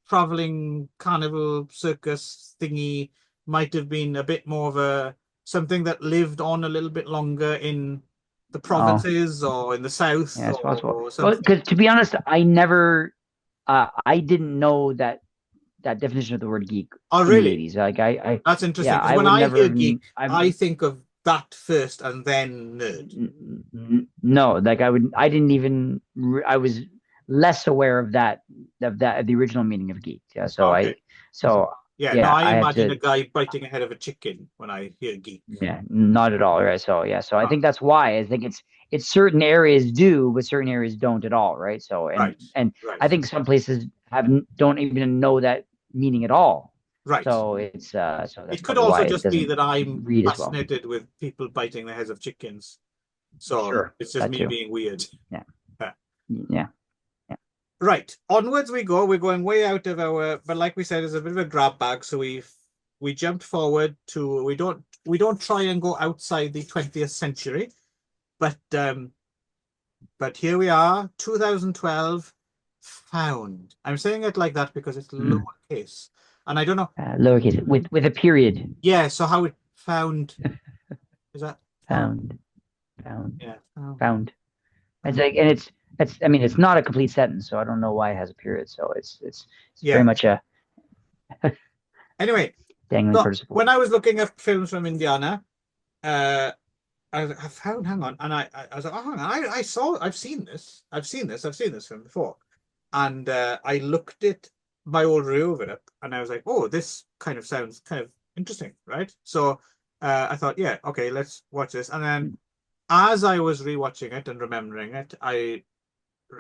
traveling carnival circus thingy might have been a bit more of a something that lived on a little bit longer in the Oh provinces or in the south yeah, it's possible. or Well, something. because to be honest, I didn't know that definition of the word geek Oh, in the really? 80s. Like That's interesting yeah, because I when would I hear never, geek, I'm I think of that first and then nerd. no, like I didn't even, I was less aware of the original meaning of geek. Yeah, Okay. so Yeah, no, yeah, I I had imagine a to, guy biting a head of a chicken when I hear geek. yeah, not at all, right? So yeah, so I Ah, think that's why I think it's certain areas do, but certain areas don't at all, right? So right, and right, I think some places have don't even know that meaning at all. right. So so that's It could probably also why it just be doesn't that I'm read as well. fascinated with people biting the heads of chickens. So Sure, it's just that me too. being weird. Yeah, Yeah. yeah, yeah. Right, onwards we go. We're going way out of our, but like we said, it's a bit of a grab bag. So we jumped forward to we don't try and go outside the 20th century, but here we are, 2012, found. I'm saying it like that because it's Mm. lowercase, and I don't know. Lowercase with a period. Yeah, so how it found is that found? Found, found, Yeah, found. found. It's Found. like, and it's. I mean, it's not a complete sentence, so I don't know why it has a period. So it's very Yeah. much a Anyway, dangling so participle. when I was looking at films from Indiana, uh, I found, hang on, and I was like, oh, hang on, I've seen this film before, and I looked at my old review of it up, and I was like, oh, this kind of sounds kind of interesting, right? So I thought, yeah, okay, let's watch this, and then as I was rewatching it and remembering it,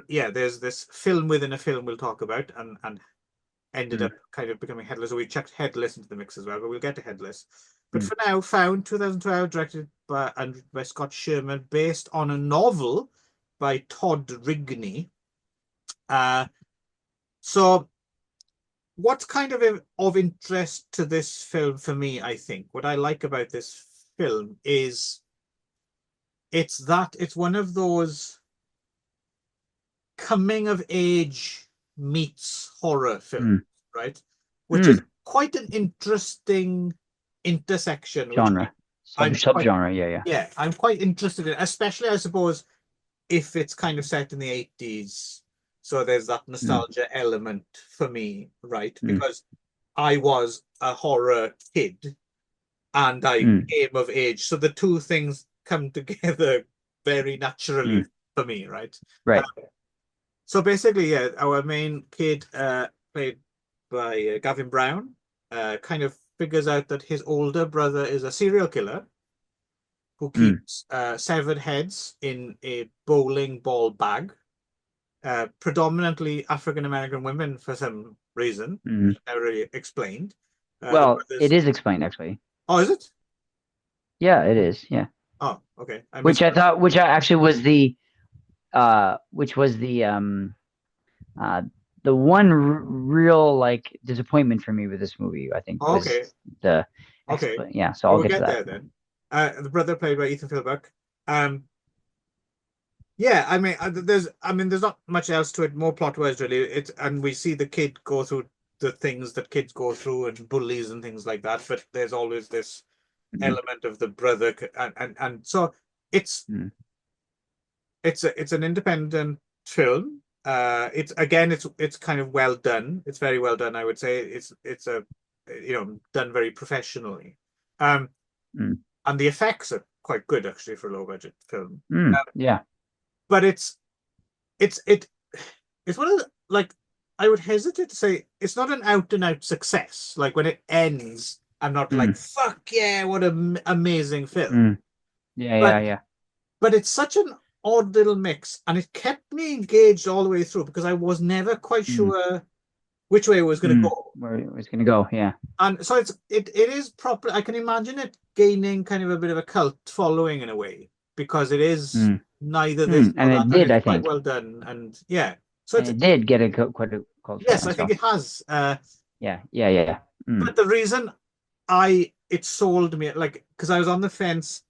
yeah, there's this film within a film we'll talk about, and ended Mm, up kind of becoming Headless. So we chucked Headless into the mix as well, but we'll get to Headless. But mm, for now, Found 2012, directed by Scott Sherman, based on a novel by Todd Rigney. Uh, so what's kind of interest to this film for me, I think, what I like about this film is it's one of those coming of age meets horror films, mm, right? Which is mm. quite an interesting intersection, which Genre, I'm quite, subgenre. Yeah, yeah. yeah, I'm quite interested in, especially I suppose if it's kind of set in the 80s. So there's that Mm, nostalgia element for me, right? mm, Because I was a horror kid and I mm, came of age. So the two things come together very naturally mm. for me, right? Uh, Right. so basically, yeah, our main kid, played by Gavin Brown, kind of figures out that his older brother is a serial killer who Mm, keeps severed heads in a bowling ball bag, predominantly African American women for some reason, mm. never really explained. The Well, it brothers. is explained actually. Oh, is it? Yeah, it is. Yeah. Oh, okay. I Which missed I that. thought, which was uh the one real like disappointment for me with this movie, I think, Oh, was okay. the Okay. yeah, so Well, I'll we'll get to get that. there then. The brother played by Ethan Philbuck. Um, yeah, I mean, there's not much else to it, more plot-wise, really. And we see the kid go through the things that kids go through and bullies and things like that. But there's always this Mm, element of the brother, and so it's mm, it's an independent film. It's kind of well done. It's very well done, I would say. It's a done very professionally. Um, mm, and the effects are quite good actually for a low budget film. yeah. But it's it it's one of the, like, I would hesitate to say it's not an out and out success. Like when it ends, I'm not like Mm, fuck yeah, what an amazing film. mm, yeah, yeah, But yeah. but it's such an odd little mix, and it kept me engaged all the way through because I was never quite Mm, sure which way it was going to go. where it was gonna go. Yeah. And so it is proper. I can imagine it gaining kind of a bit of a cult following in a way because it is Mm, neither this and nor that, it and did, it's I quite think, well done. And yeah, so and it's it did get a quite a cult yes, following. I think So it has. yeah, yeah, yeah, yeah. Mm, But the reason I it sold me, like, because I was on the fence,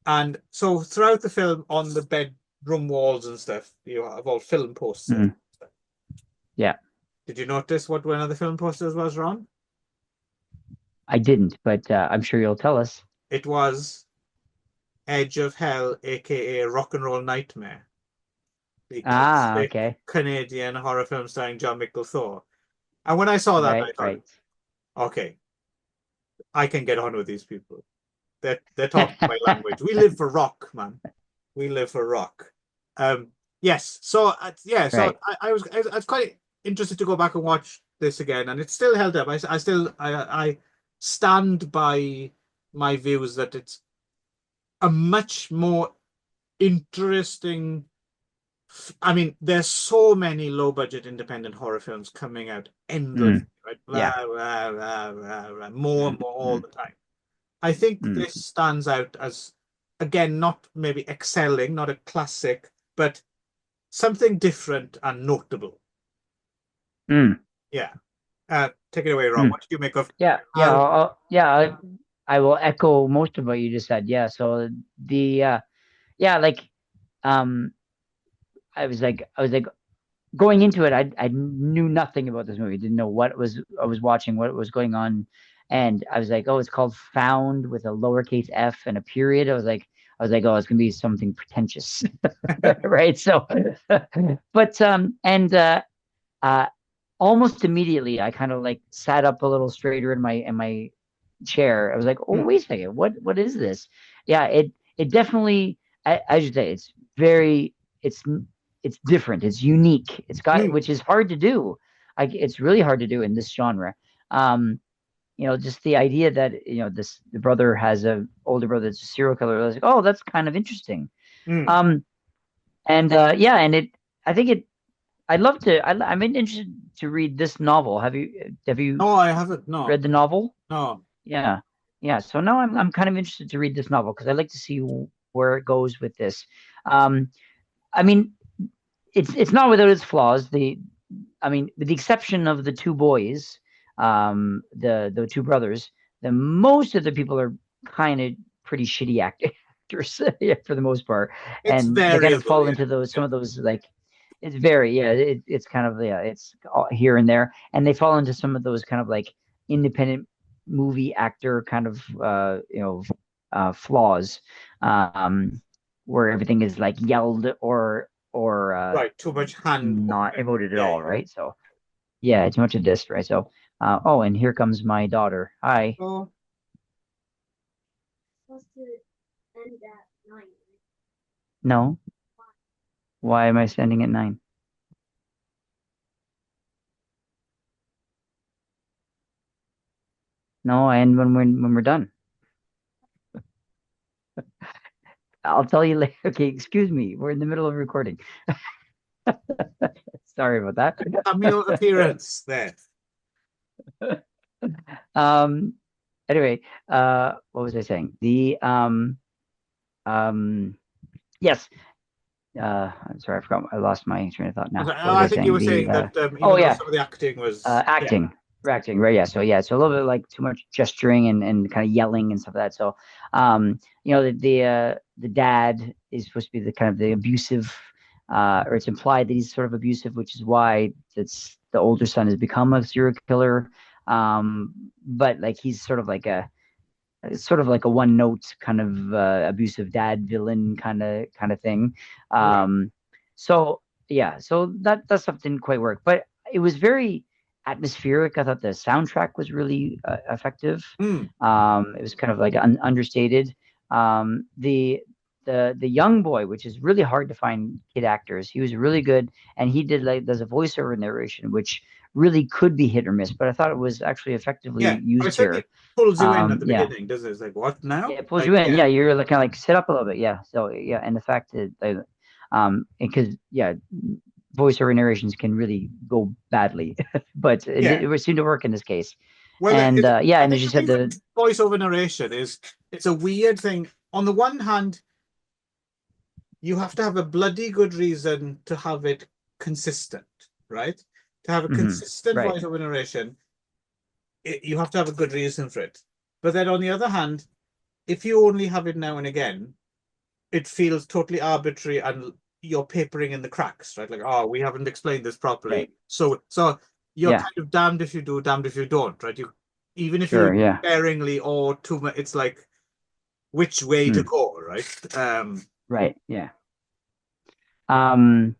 and so throughout the film on the bedroom walls and stuff, you have all film posters. mm, yeah. Did you notice what one of the film posters was, Ron? I didn't, but I'm sure you'll tell us. It was Edge of Hell, aka Rock and Roll Nightmare, the Ah, classic okay. Canadian horror film starring John Michael Thor. And when I saw that, I Right, thought, right. okay, I can get on with these people. They're talking my language. We live for rock, man. We live for rock. Um, yes. So yeah. So Right. I was quite interested to go back and watch this again, and it's still held up. I still I stand by my views that it's a much more interesting. I mean, there's so many low budget independent horror films coming out endlessly, Mm, right? yeah. Blah, blah, blah, blah, blah, more and Mm, more all mm, the time. I think mm, this stands out as, again, not maybe excelling, not a classic, but something different and notable. mm, Yeah. Take it away, Ron. mm. What did you make of Yeah, yeah, Al? I will echo most of what you just said. Yeah, so the yeah, like um I was like going into it, I knew nothing about this movie. Didn't know what was I was watching, what was going on, and I was like, oh, it's called Found with a lowercase f and a period. I was like, oh, it's gonna be something pretentious, right? So, but and uh, almost immediately, I kind of like sat up a little straighter in my chair. I was like, oh, Hmm, wait a second, what is this? Yeah, it definitely, I should say, very, it's it's different, it's unique, it's got, hmm, which is hard to do. It's really hard to do in this genre. Um, just the idea that the brother has a older brother that's a serial killer. I was like, oh, that's kind of interesting. hmm, Um, and yeah, and it, I think it. I'd love to. I'm interested to read this novel. Have you No, I haven't. No, read the novel? no. Yeah, yeah. So now I'm kind of interested to read this novel because I'd like to see where it goes with this. Um, I mean, it's not without its flaws. I mean, with the exception of the two boys, the two brothers, the most of the people are kind of pretty shitty actors yeah, for the most part, It's and they kind of variable. fall Yeah, into those yeah. some of those like it's very yeah it's kind of yeah it's here and there, and they fall into some of those kind of like independent movie actor kind of flaws, um, where everything is like yelled or Right. Too much hand not movement. emoted at Yeah, all, right? So yeah, it's much of this, right? So oh, and here comes my daughter. Hi. yeah. Oh, No, why am I sending at 9? No, I end when we're done. I'll tell you later. Okay, excuse me. We're in the middle of recording. Sorry about cameo that. appearance there. um anyway, what was I saying? Um yes. I'm sorry, I forgot. I lost my train of thought now. Okay, What was I I think you saying? were saying that Oh even though yeah, some of the acting was, yeah, acting, right? Yeah, so yeah, so a little bit like too much gesturing and kind of yelling and stuff like that. So the dad is supposed to be the kind of the abusive, or it's implied that he's sort of abusive, which is why it's the older son has become a serial killer. But like he's sort of like a it's sort of like a one note kind of abusive dad villain kind of thing. right. Um, so yeah, so that stuff didn't quite work, but it was very atmospheric. I thought the soundtrack was really effective. Hmm. It was kind of like understated. The young boy, which is really hard to find kid actors, he was really good, and he did like there's a voiceover narration which really could be hit or miss, but I thought it was actually effectively Yeah, I used certainly here. pulls you in at the Yeah, beginning, doesn't it? It's like, what yeah, now? it pulls Like, you in. yeah, Yeah, you're like kind of like sit up a little bit. Yeah. So yeah, and the fact that because yeah, voiceover narrations can really go badly, but yeah. it seemed to work in this case. Well, And yeah, I and as think you the said, thing with voiceover narration is it's a weird thing. On the one hand, you have to have a bloody good reason to have it consistent, right? To have a mhm, consistent right, voiceover narration, you have to have a good reason for it. But then on the other hand, if you only have it now and again, it feels totally arbitrary and you're papering in the cracks, right? Like, oh, we haven't explained this right, properly. So you're yeah, kind of damned if you do, damned if you don't, right? You even if you sure, yeah, sparingly or too much, it's like which way to mm, go, right? right, yeah, um,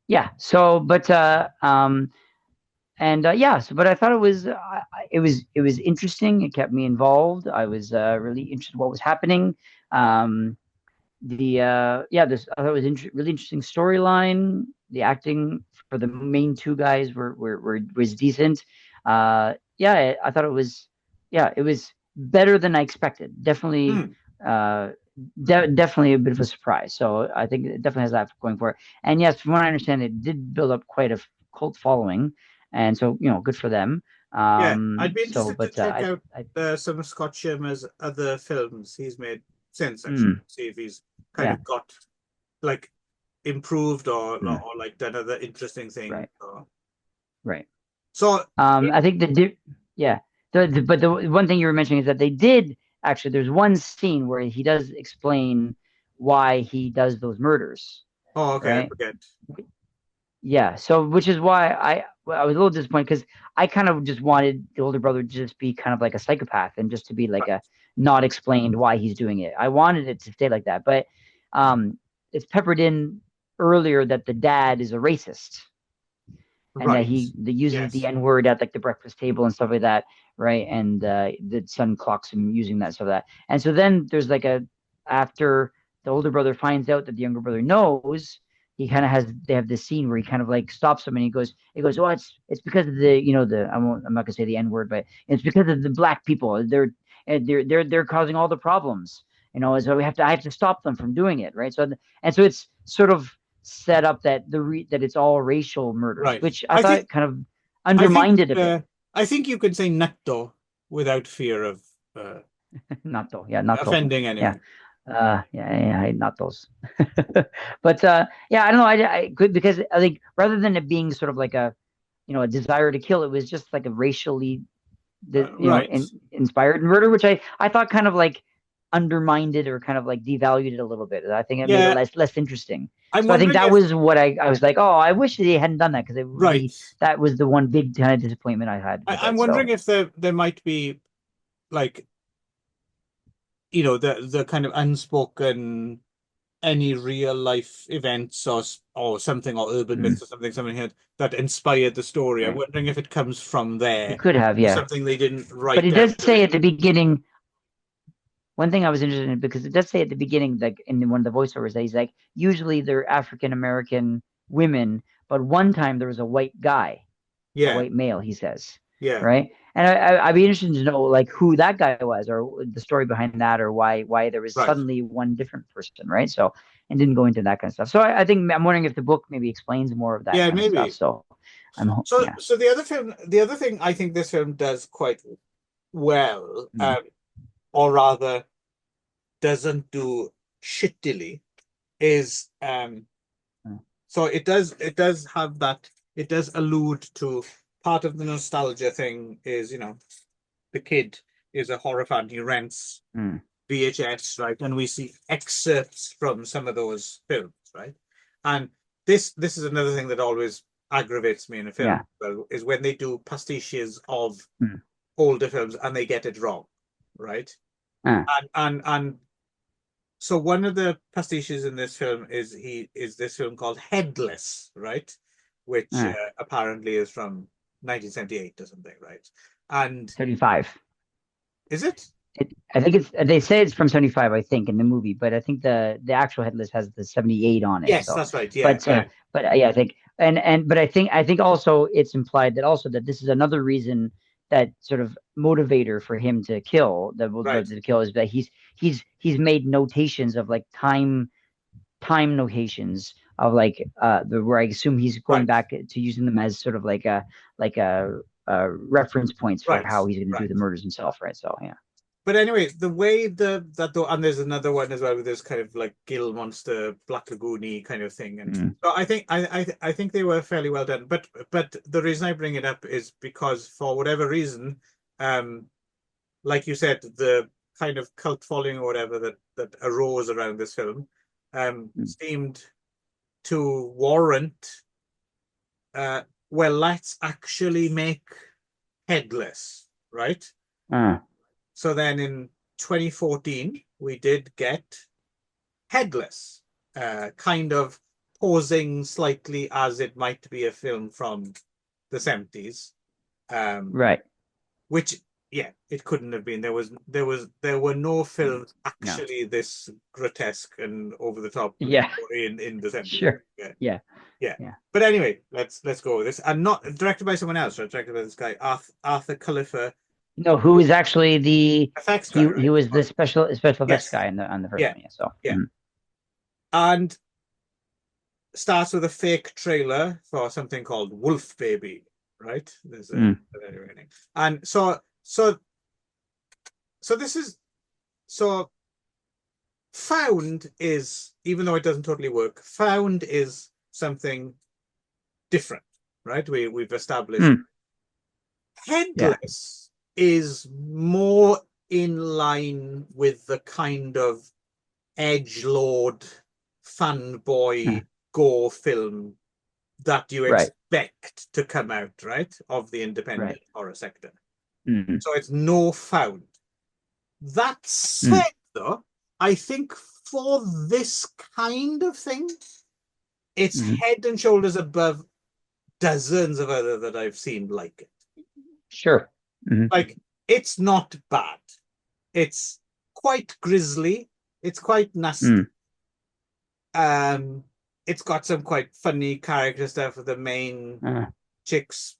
yeah. So, but and yeah, so but I thought it was interesting. It kept me involved. I was really interested in what was happening. Um, the yeah this I thought it was really interesting storyline. The acting for the main two guys was decent. Yeah, I thought it was better than I expected. Definitely Hmm, uh definitely a bit of a surprise, so I think it definitely has that going for it. And yes, from what I understand, it did build up quite a cult following, and so good for them. yeah, I'd be So interested to but check out I some of Scott Schirmer's other films he's made since, actually, mm, see if he's kind yeah, of got like improved mm, or like done other interesting things. right, right. So I think yeah. But the one thing you were mentioning is that they did actually. There's one scene where he does explain why he does those murders, oh, okay, I right? forget. Yeah. So, which is why I was a little disappointed because I kind of just wanted the older brother to just be kind of like a psychopath and just to be like Right, a not explained why he's doing it. I wanted it to stay like that, but um, it's peppered in earlier that the dad is a racist and that right. he uses the Yes. N word at like the breakfast table and stuff like that, right? And the son clocks him using that stuff like that. And so then there's like after the older brother finds out that the younger brother knows, he kind of they have this scene where he kind of like stops him and he goes, oh, it's because of I'm not gonna say the N word, but it's because of the black people. They're causing all the problems. So I have to stop them from doing it, right? So and so it's sort of set up that that it's all racial murders, Right. which I thought kind of I think undermined it a bit. I think you could say natto without fear of uh, Natto, yeah, natto, offending yeah. anyone. Yeah, I not those. But yeah, I don't know. I could because I think rather than it being sort of like a a desire to kill, it was just like a racially Right. inspired murder, which I thought kind of like undermined it or kind of like devalued it a little bit. I think it made it Yeah. less interesting. I'm So I think wondering that if was what I was like, oh, I wish they hadn't done that because it right. really that was the one big kind of disappointment I had with I'm it. wondering So if there might be like the kind of unspoken any real life events or something or urban mm, myths or something here that inspired the story. I'm right, wondering if it comes from it there could have, or yeah. something they didn't But write it down does say at originally. the beginning. One thing I was interested in because it does say at the beginning, like in one of the voiceovers, that he's like, usually they're African American women, but one time there was a white guy, a Yeah, white male, he says, yeah, right? And I'd be interested to know like who that guy was, or the story behind that, or why there was right. suddenly one different person, right? So and didn't go into that kind of stuff. So I think I'm wondering if the book maybe explains more of that Yeah, kind of stuff. maybe. So So yeah. so the other thing I think this film does quite well, Mm, or rather doesn't do shittily, is mm, so it does have that it does allude to part of the nostalgia thing is, the kid is a horror fan. He rents mm, VHS, right? And we see excerpts from some of those films, right? And this is another thing that always aggravates me in a film, yeah. well, is when they do pastiches of Mm, older films and they get it wrong, right? uh, And so one of the pastiches in this film is this film called Headless, right? Which uh, apparently is from 1978 or something, right? And 35. is it? I think it's they say it's from 75, I think, in the movie, but I think the actual headless has the 78 on it. Yes, So, that's right. Yeah, but yeah, yeah, I think but I think also it's implied that also that this is another reason that sort of motivator for him to kill that was right, to kill is that he's made notations of like time notations of like where I assume he's going right, back to using them as sort of like reference points for right, how he's going to do right. the murders himself, right? So yeah. But anyway, the way and there's another one as well with this kind of like gill monster, Black Lagoon-y kind of thing, and Mm. so I think they were fairly well done. But the reason I bring it up is because for whatever reason, um, like you said, the kind of cult following or whatever that arose around this film, Mm. seemed to warrant, uh, well, let's actually make Headless, right? Uh, So then in 2014, we did get Headless, kind of posing slightly as it might be a film from the 70s, um, right. which, yeah, it couldn't have been. There were no films No. actually this grotesque and over the top Yeah. in the 70s. Sure. Yeah, Yeah. yeah. Yeah. But anyway, let's go with this. And not directed by someone else, right? Directed by this guy, Arthur Cullifer, No, who is actually the effects guy, he right? was the special effects Yes. guy on the first Yeah. one. Yeah. So Yeah. And starts with a fake trailer for something called Wolf Baby, right? There's a mm, and so this is so found is, even though it doesn't totally work, found is something different, right? We've established mm, yeah. Headless is more in line with the kind of edgelord Uh, fanboy gore film that you right. expect to come out, right, of the Right. independent horror sector. Mm, So it's no found. That mm, said, though, I think for this kind of thing, it's mm. head and shoulders above dozens of other that I've seen like it. Sure. Mm, Like, it's not bad. It's quite grisly. It's quite nasty. mm, Um, it's got some quite funny character stuff with the main uh, chick's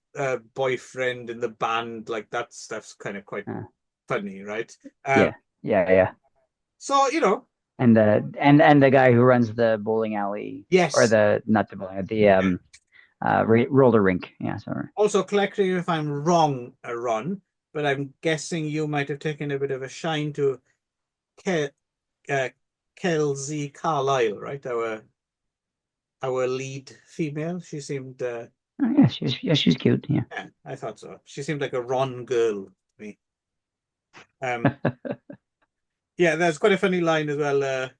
boyfriend in the band. Like that stuff's kind of quite uh, funny, right? yeah. Yeah. Yeah. So and the guy who runs the bowling alley, or Yes. the not the bowling, the roller rink. Yeah, sorry. Also, correct me if I'm wrong, Ron, but I'm guessing you might have taken a bit of a shine to Ke uh, Kelsey Carlisle, right? Our lead female. She seemed, Oh, yeah, she's cute. Yeah. yeah, I thought so. She seemed like a Ron girl to me. Um, yeah, there's quite a funny line as well.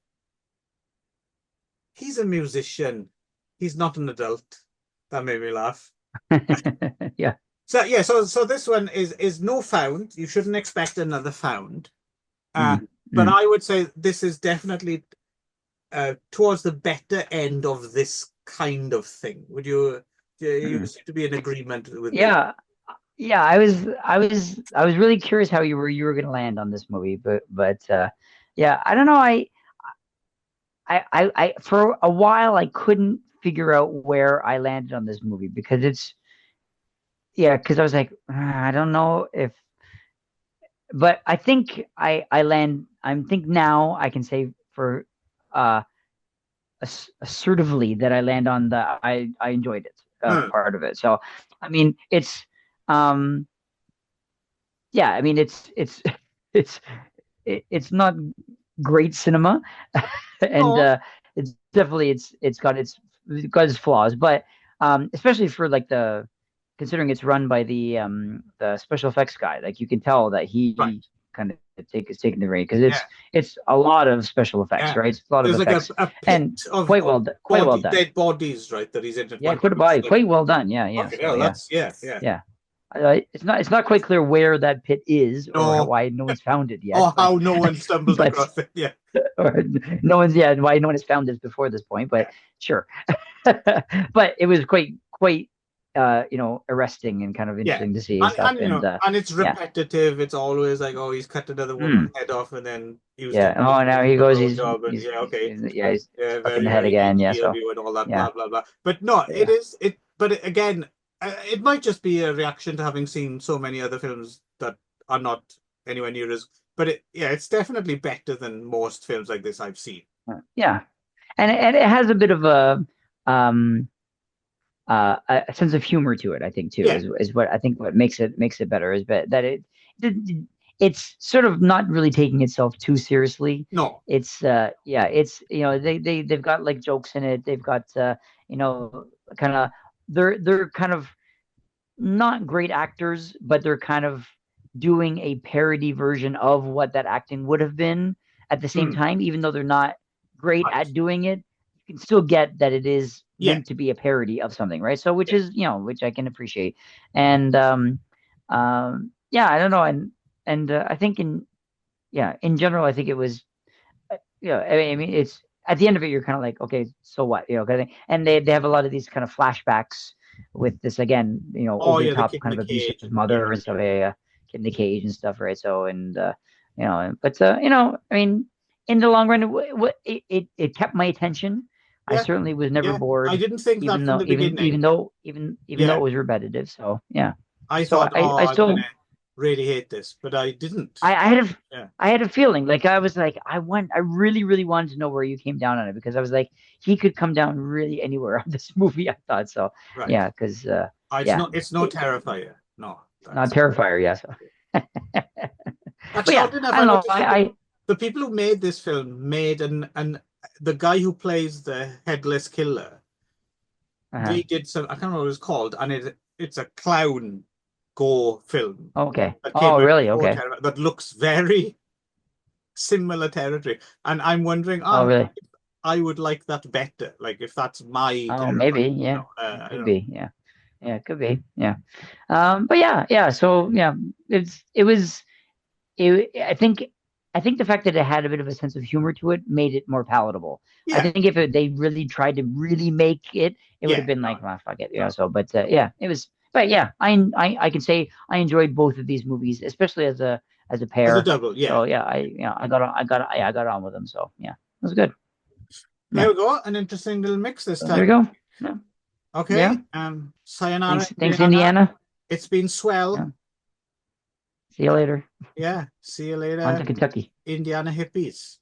He's a musician. He's not an adult. That made me laugh. Yeah. So yeah, so this one is no found. You shouldn't expect another found. Uh, Mm, but mm, I would say this is definitely towards the better end of this kind of thing. Would you mm. seem to be in agreement with me? Yeah. Yeah, I was really curious how you were going to land on this movie, but yeah, I don't know. I for a while I couldn't figure out where I landed on this movie, because because I was like, I don't know if, but I think I think now I can say for uh assertively that I land on the I enjoyed it, Hmm. part of it. So I mean, um yeah, I mean, it's it's not great cinema, and No, it's definitely it's got its flaws, but especially for like the considering it's run by the special effects guy, like you can tell that right. he kind of is taking the reign, because Yeah, it's a lot of special effects, yeah. right? It's a lot of There's like effects, a pit and of quite well body done. dead bodies, right? That he's in at Yeah, one point. It's like, quite well done. Yeah, yeah. okay, So yeah, yeah, that's yeah, yeah. yeah. It's not quite clear where that pit is, or No, why no one's found it yet, or how no one stumbled but across it. Yeah, or no one's yeah why no one has found this before this point, but yeah. sure. But it was quite arresting and kind of Yeah. interesting to see and stuff, And and and it's yeah. repetitive. It's always like, oh, he's cut another woman's Mm, head off and then used yeah. it Oh, now he for a goes, blowjob, and yeah, okay, he's yeah, stuck in the very, head very keen again, to yeah. kill So you and all that, yeah, blah, blah, blah. But no, it yeah. is it. But again, it might just be a reaction to having seen so many other films that are not anywhere near as. But yeah, it's definitely better than most films like this I've seen. Yeah. And it has a bit of um a sense of humor to it, I think, too, Yeah, is what I think what makes it better, is that it's sort of not really taking itself too seriously. no, It's it's they've got like jokes in it. They've got you know kind of they're kind of not great actors, but they're kind of doing a parody version of what that acting would have been at the same hmm, time, even though they're not great right, at doing it. You can still get that it is yeah, meant to be a parody of something, right? So, which yeah, is, which I can appreciate. And yeah, I don't know. And I think in general, I think it was, I mean, it's at the end of it, you're kind of like, okay, so what, and they have a lot of these kind of flashbacks with this again, oh over the yeah, the top kid in kind the of abusive cage, yeah, mother and stuff, kid in the cage and stuff, right? So, and but I mean, in the long run, it kept my attention. I yeah, certainly was never yeah. I bored, didn't think that even from though the beginning. even though Yeah, it was repetitive. So yeah, I so thought, I oh, I'm still gonna really hate this, but I didn't. I had a Yeah, I had a feeling, like I was like I really really wanted to know where you came down on it, because I was like he could come down really anywhere on this movie, I thought. So right. yeah, because yeah, It's no Terrifier. No, not that's Terrifier, yeah. So but actually yeah, odd enough. I I don't want know. to say the people who made this film made an the guy who plays the headless killer. Uh-huh. They did some. I can't remember what it was called, and it's a clown gore film Okay. that came Oh out really? before Okay. Terrifier that looks very similar territory, and I'm wondering, Oh really? I would like that better. Like if that's my Oh Terrifier, maybe, yeah. It I could don't know. be, yeah. Yeah, it could be, yeah. But yeah. So yeah, it was I think the fact that it had a bit of a sense of humor to it made it more palatable. I Yeah, think if they really tried to really make it would yeah, have been no, like, well, fuck it, no. So, but yeah, it was. But yeah, I can say I enjoyed both of these movies, especially as a As a pair. double, yeah. So yeah, I got on with them. So yeah, it was good. There Yeah. we go. An interesting little mix this So there you time. go. Yeah. Yeah. Okay. Sayonara, Thanks, Indiana. Indiana. It's been swell. Yeah. See you Uh, later. yeah. See you On to later, Kentucky. Indiana hippies.